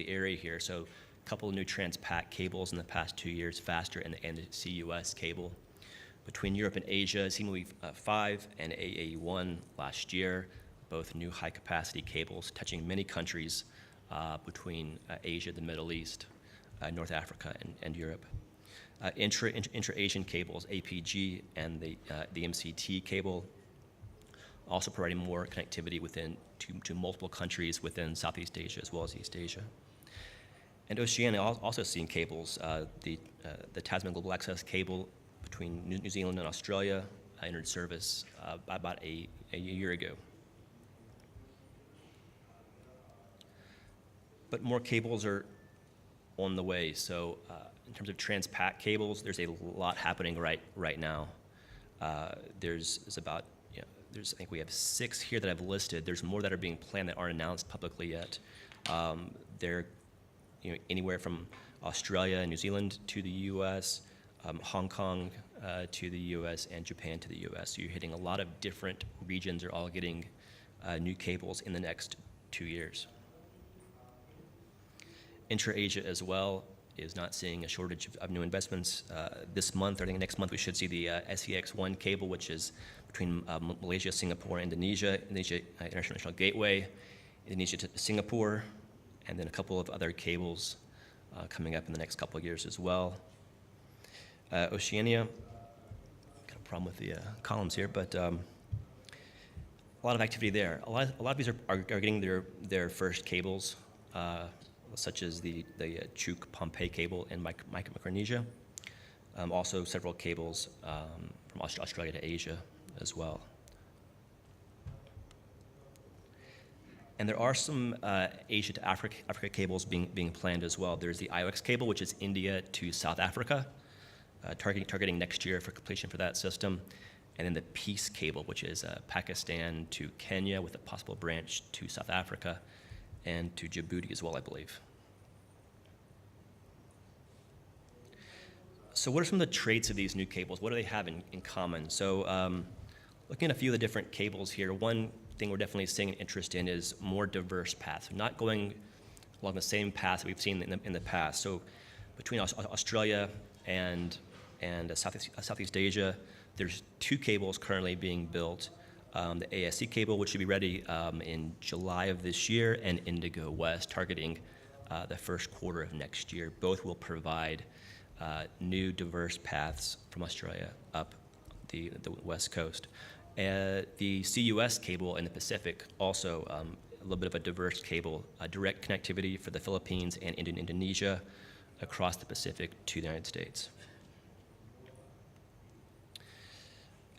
area here. So a couple of new Transpac cables in the past 2 years, faster, and the CUS cable. Between Europe and Asia, CMOE 5 and AAE 1 last year, both new high-capacity cables touching many countries between Asia, the Middle East, North Africa, and Europe. Intra-Asian cables, APG, and the MCT cable, also providing more connectivity to multiple countries within Southeast Asia as well as East Asia. And Oceania also seeing cables. The Tasman Global Access cable between New Zealand and Australia entered service about a year ago. But more cables are on the way. So in terms of Transpac cables, there's a lot happening right now. There's about, I think we have 6 here that I've listed. There's more that are being planned that aren't announced publicly yet. They're anywhere from Australia and New Zealand to the U.S., Hong Kong to the U.S., and Japan to the U.S. So you're hitting a lot of different regions are all getting new cables in the next 2 years. Intra-Asia as well is not seeing a shortage of new investments. This month, or I think next month, we should see the SEX-1 cable, which is between Malaysia, Singapore, Indonesia International Gateway, Indonesia to Singapore, and then a couple of other cables coming up in the next couple of years as well. Oceania, got a problem with the columns here, but a lot of activity there. A lot of these are getting their first cables, such as the Chuk Pohnpei cable in Micronesia. Also several cables from Australia to Asia as well. And there are some Asia to Africa cables being planned as well. There's the IOX cable, which is India to South Africa, targeting next year for completion for that system. and then the Peace Cable, which is Pakistan to Kenya with a possible branch to South Africa and to Djibouti as well, I believe. So what are some of the traits of these new cables? What do they have in common? So looking at a few of the different cables here, one thing we're definitely seeing an interest in is more diverse paths, not going along the same path that we've seen in the past. So between Australia and Southeast Asia, there's 2 cables currently being built. The ASC cable, which should be ready in July of this year, and Indigo West, targeting the first quarter of next year. Both will provide new diverse paths from Australia up the west coast. The CUS cable in the Pacific, also a little bit of a diverse cable, direct connectivity for the Philippines and Indonesia across the Pacific to the United States.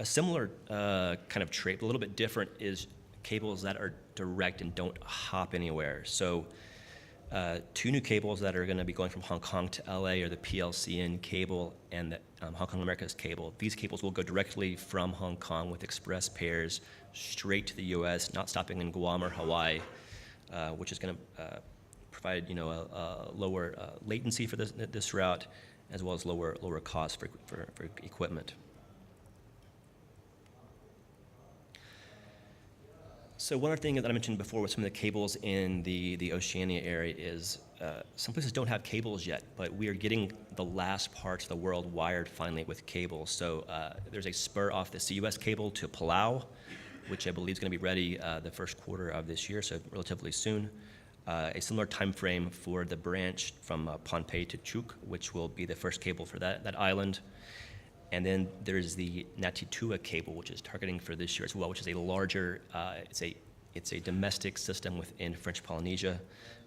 A similar kind of trait, but a little bit different, is cables that are direct and don't hop anywhere. So 2 new cables that are going to be going from Hong Kong to LA are the PLCN cable and the Hong Kong Americas cable. These cables will go directly from Hong Kong with express pairs straight to the U.S., not stopping in Guam or Hawaii, which is going to provide a lower latency for this route, as well as lower costs for equipment. So one other thing that I mentioned before with some of the cables in the Oceania area is some places don't have cables yet, but we are getting the last parts of the world wired finally with cables. So there's a spur off the CUS cable to Palau, which I believe is going to be ready the first quarter of this year, so relatively soon. A similar time frame for the branch from Pohnpei to Chuuk, which will be the first cable for that island. And then there's the Ngati cable, which is targeting for this year as well, which is a larger, it's a domestic system within French Polynesia.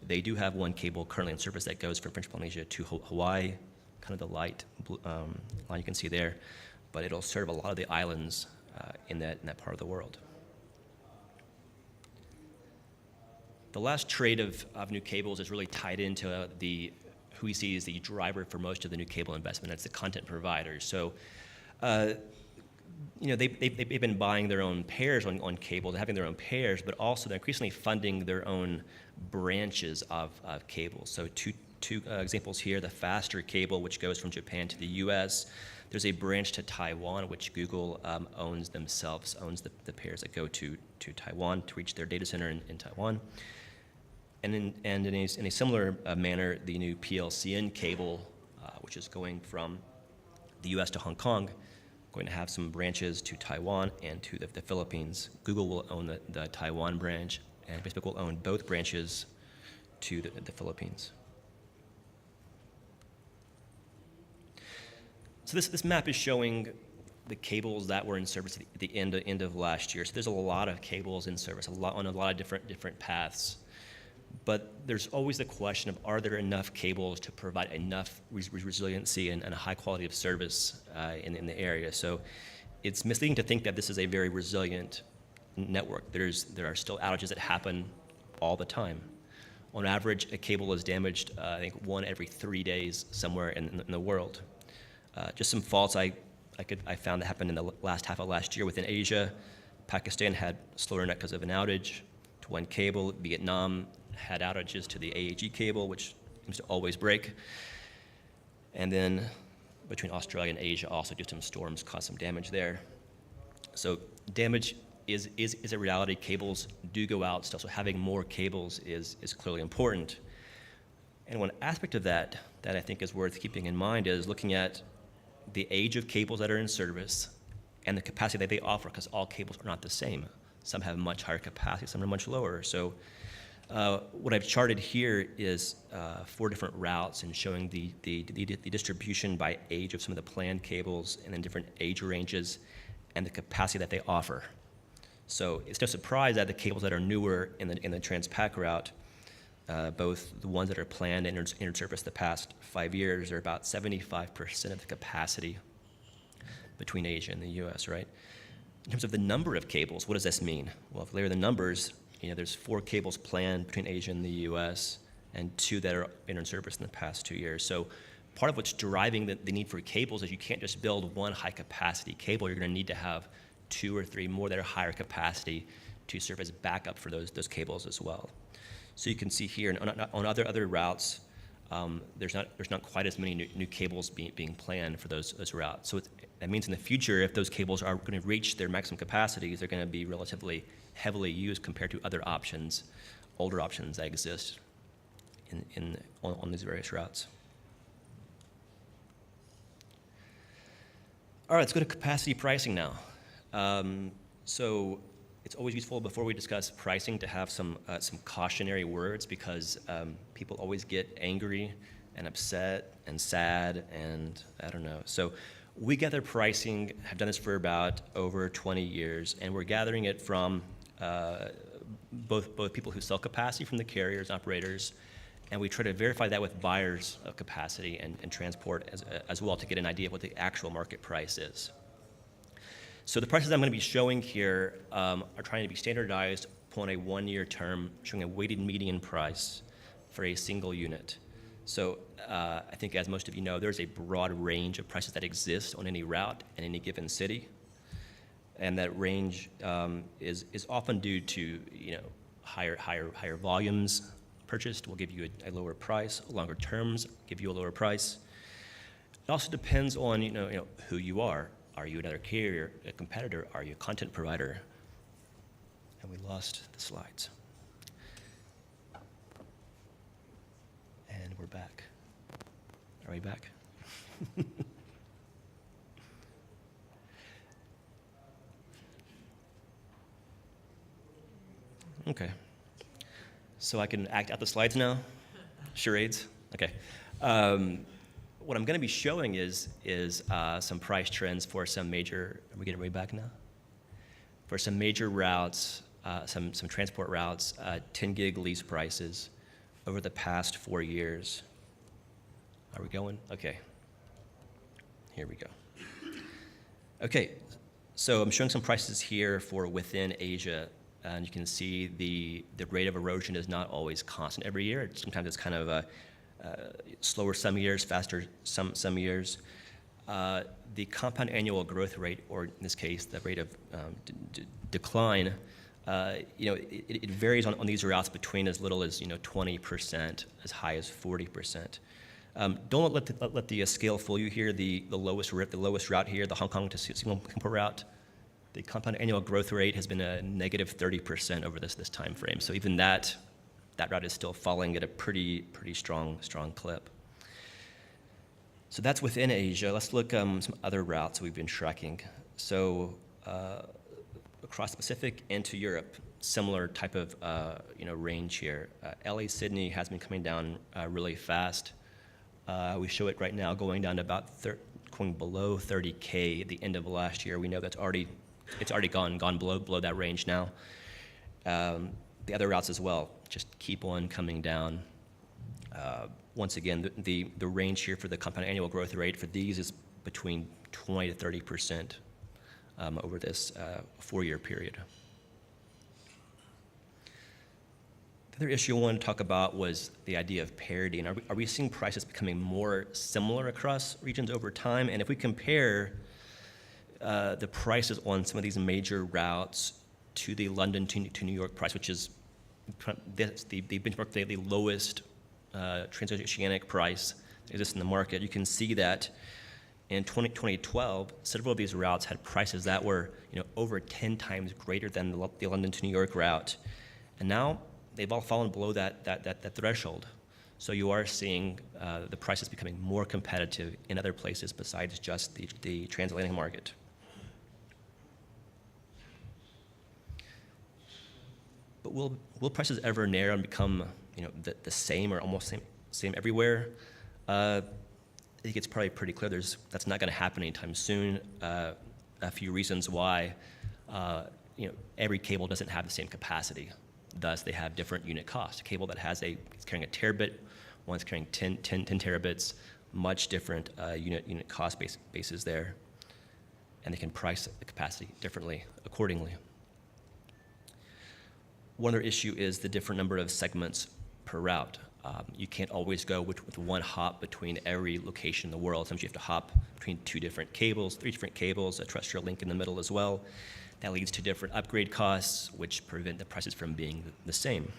They do have one cable currently in service that goes from French Polynesia to Hawaii, kind of the light blue, line you can see there, but it'll serve a lot of the islands in that part of the world. The last trait of new cables is really tied into who we see as the driver for most of the new cable investment. That's the content providers. So, they've been buying their own pairs on cable, having their own pairs, but also they're increasingly funding their own branches of cable. So two examples here: the faster cable, which goes from Japan to the U.S. There's a branch to Taiwan, which Google owns themselves, owns the pairs that go to Taiwan to reach their data center in Taiwan. And in a similar manner, the new PLCN cable, which is going from the U.S. to Hong Kong, going to have some branches to Taiwan and to the Philippines. Google will own the Taiwan branch, and Facebook will own both branches to the Philippines. So this map is showing the cables that were in service at the end of last year. So there's a lot of cables in service, on a lot of different paths. But there's always the question of, are there enough cables to provide enough resiliency and a high quality of service in the area? So it's misleading to think that this is a very resilient network. There are still outages that happen all the time. On average, a cable is damaged, I think, 1 every 3 days somewhere in the world. Just some faults I found that happened in the last half of last year within Asia. Pakistan had slower net because of an outage to one cable. Vietnam had outages to the AAG cable, which seems to always break. And then between Australia and Asia, also due to some storms, caused some damage there. So damage is a reality. Cables do go out still, so having more cables is clearly important. And one aspect of that I think is worth keeping in mind is looking at the age of cables that are in service and the capacity that they offer, because all cables are not the same. Some have much higher capacity, some are much lower. So what I've charted here is 4 different routes and showing the distribution by age of some of the planned cables and then different age ranges and the capacity that they offer. So it's no surprise that the cables that are newer in the Transpac route, both the ones that are planned and entered service the past 5 years, are about 75% of the capacity between Asia and the U.S., right? In terms of the number of cables, what does this mean? Well, if you layer the numbers, there's 4 cables planned between Asia and the U.S. and 2 that are entered service in the past 2 years. So part of what's driving the need for cables is you can't just build one high-capacity cable. You're going to need to have 2 or 3 more that are higher capacity to serve as backup for those cables as well. So you can see here on other routes, there's not quite as many new cables being planned for those routes. So that means in the future, if those cables are going to reach their maximum capacities, they're going to be relatively heavily used compared to other options, older options that exist on these various routes. All right, let's go to capacity pricing now. So it's always useful before we discuss pricing to have some cautionary words, because people always get angry and upset and sad and I don't know. So we gather pricing, have done this for about over 20 years, and we're gathering it from both people who sell capacity from the carriers, operators, and we try to verify that with buyers of capacity and transport as well to get an idea of what the actual market price is. So the prices I'm going to be showing here are trying to be standardized upon a 1-year term, showing a weighted median price for a single unit. So I think, as most of you know, there's a broad range of prices that exist on any route in any given city, and that range is often due to higher volumes purchased will give you a lower price. Longer terms give you a lower price. It also depends on who you are. Are you another carrier, a competitor? Are you a content provider? And we lost the slides. And we're back. Are we back? Okay. So I can act out the slides now? Charades? Okay. What I'm going to be showing is some price trends for some major, are we getting way back now? For some major routes, some transport routes, 10 gig lease prices over the past 4 years. Are we going? Okay. Here we go. Okay, so I'm showing some prices here for within Asia, and you can see the rate of erosion is not always constant every year. Sometimes it's kind of slower some years, faster some years. The compound annual growth rate, or in this case, the rate of decline, it varies on these routes between as little as 20%, as high as 40%. Don't let the scale fool you here. The lowest route here, the Hong Kong to Singapore route, the compound annual growth rate has been a negative 30% over this time frame. So even that route is still falling at a pretty strong clip. So that's within Asia. Let's look some other routes we've been tracking. So across the Pacific and to Europe, similar type of range here. LA Sydney has been coming down really fast. We show it right now going down to about going below 30K at the end of last year. We know it's already gone below that range now. The other routes as well just keep on coming down. Once again, the range here for the compound annual growth rate for these is between 20 to 30% over this 4-year period. The other issue I wanted to talk about was the idea of parity. And are we seeing prices becoming more similar across regions over time? And if we compare the prices on some of these major routes to the London to New York price, which is the benchmark, the lowest transoceanic price that exists in the market, you can see that in 2012, several of these routes had prices that were over 10 times greater than the London to New York route. And now they've all fallen below that threshold. So you are seeing the prices becoming more competitive in other places besides just the transatlantic market. But will prices ever narrow and become the same or almost same everywhere? I think it's probably pretty clear that's not going to happen anytime soon. A few reasons why. Every cable doesn't have the same capacity. Thus, they have different unit costs. A cable that is carrying a terabit, one's carrying 10 terabits, much different unit cost bases there, and they can price the capacity differently accordingly. One other issue is the different number of segments per route. You can't always go with one hop between every location in the world. Sometimes you have to hop between 2 different cables, 3 different cables, a terrestrial link in the middle as well. That leads to different upgrade costs, which prevent the prices from being the same.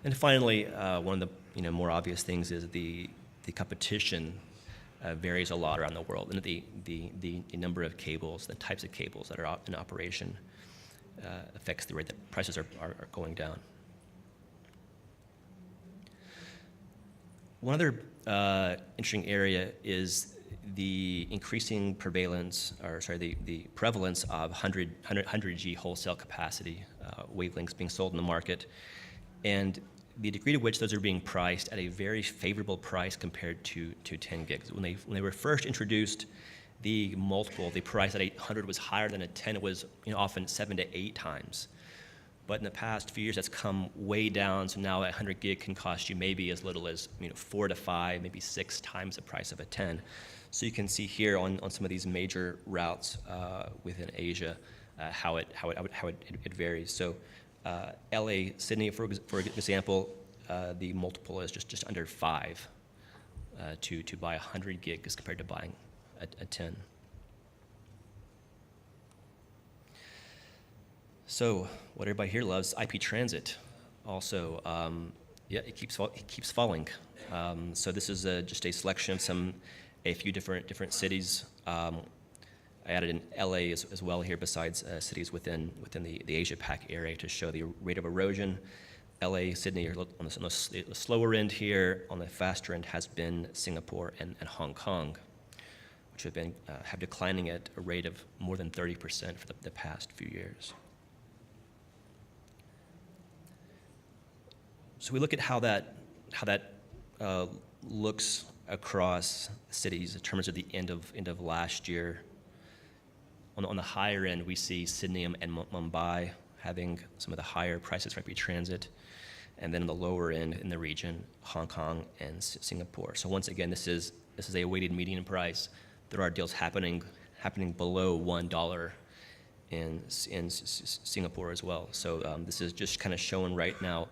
And finally, one of the more obvious things is the competition varies a lot around the world, and the number of cables, the types of cables that are in operation affects the rate that prices are going down. One other interesting area is the increasing prevalence of 100G wholesale capacity wavelengths being sold in the market, and the degree to which those are being priced at a very favorable price compared to 10 gigs. When they were first introduced, the multiple, the price at 800 was higher than at 10. It was often 7 to 8 times. But in the past few years, that's come way down. So now a 100 gig can cost you maybe as little as 4 to 5, maybe 6 times the price of a 10. So you can see here on some of these major routes within Asia how it varies. So LA, Sydney, for example, the multiple is just under 5 to buy 100 gig as compared to buying a 10. So what everybody here loves, IP transit. Also, it keeps falling. So this is just a selection of a few different cities. I added in LA as well here, besides cities within the Asia Pac area to show the rate of erosion. LA, Sydney are on the slower end here. On the faster end has been Singapore and Hong Kong, which have declining at a rate of more than 30% for the past few years. So we look at how that looks across cities in terms of the end of last year. On the higher end, we see Sydney and Mumbai having some of the higher prices for IP transit, and then on the lower end in the region, Hong Kong and Singapore. So once again, this is a weighted median price. There are deals happening below $1 in Singapore as well. So this is just kind of showing right now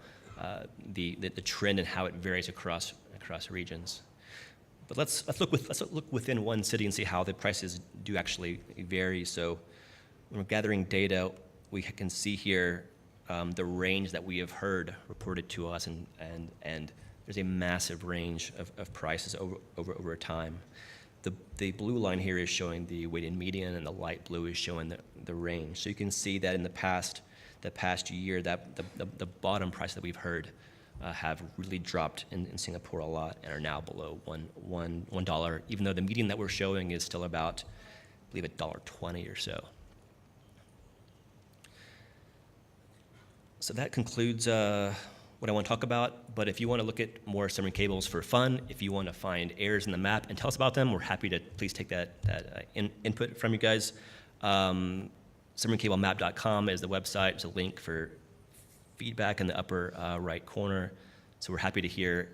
the trend and how it varies across regions. But let's look within one city and see how the prices do actually vary. So when we're gathering data, we can see here the range that we have heard reported to us, and there's a massive range of prices over time. The blue line here is showing the weighted median, and the light blue is showing the range. So you can see that in the past year, that the bottom price that we've heard have really dropped in Singapore a lot and are now below $1, even though the median that we're showing is still about, I believe, $1.20 or so. So that concludes what I want to talk about. But if you want to look at more submarine cables for fun, if you want to find errors in the map and tell us about them, we're happy to please take that input from you guys. Submarinecablemap.com is the website. There's a link for feedback in the upper right corner. So we're happy to hear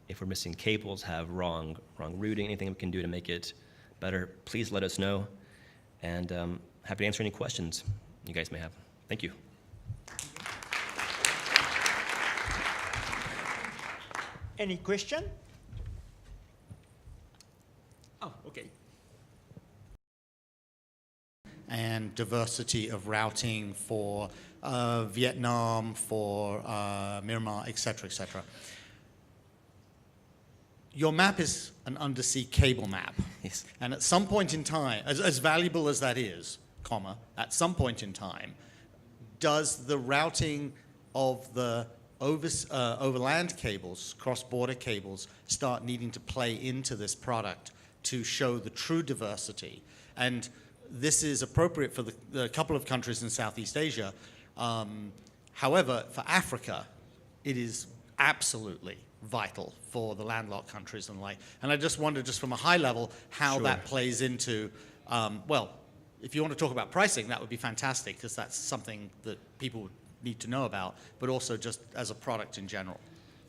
if we're missing cables, have wrong routing, anything we can do to make it better. Please let us know, and happy to answer any questions you guys may have. Thank you. Any question? Oh, okay. And diversity of routing for Vietnam, for Myanmar, et cetera, et cetera. Your map is an undersea cable map. Yes. And at some point in time, as valuable as that is, at some point in time, does the routing of the overland cables, cross-border cables, start needing to play into this product to show the true diversity? And this is appropriate for the couple of countries in Southeast Asia. However, for Africa, it is absolutely vital for the landlocked countries and like. And I just wonder, just from a high level, how that plays into, well, if you want to talk about pricing, that would be fantastic, because that's something that people need to know about, but also just as a product in general.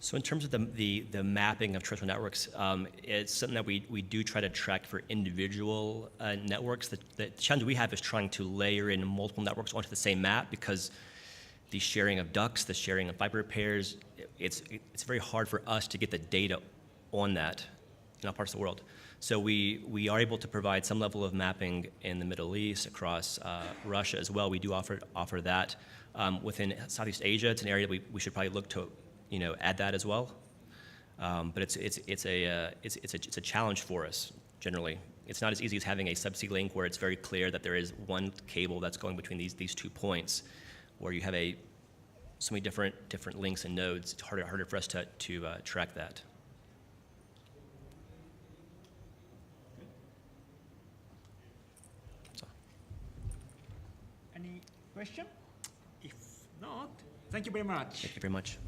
So in terms of the mapping of terrestrial networks, it's something that we do try to track for individual networks. The challenge we have is trying to layer in multiple networks onto the same map, because the sharing of ducts, the sharing of fiber repairs. It's very hard for us to get the data on that in all parts of the world. So we are able to provide some level of mapping in the Middle East, across Russia as well. We do offer that. Within Southeast Asia, it's an area that we should probably look to, add that as well. But it's a challenge for us generally. It's not as easy as having a subsea link where it's very clear that there is one cable that's going between these 2 points, where you have so many different links and nodes. It's harder for us to track that. Any question? If not, thank you very much. Thank you very much.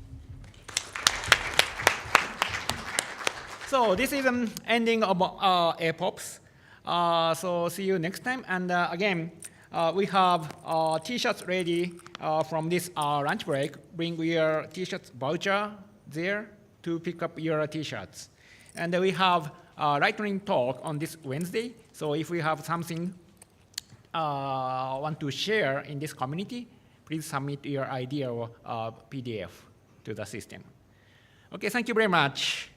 So this is an ending of AirPops. So see you next time. And again, we have T-shirts ready from this lunch break. Bring your T-shirts voucher there to pick up your T-shirts. And we have lightning talk on this Wednesday. So if we have something want to share in this community, please submit your idea or PDF to the system. Okay, thank you very much.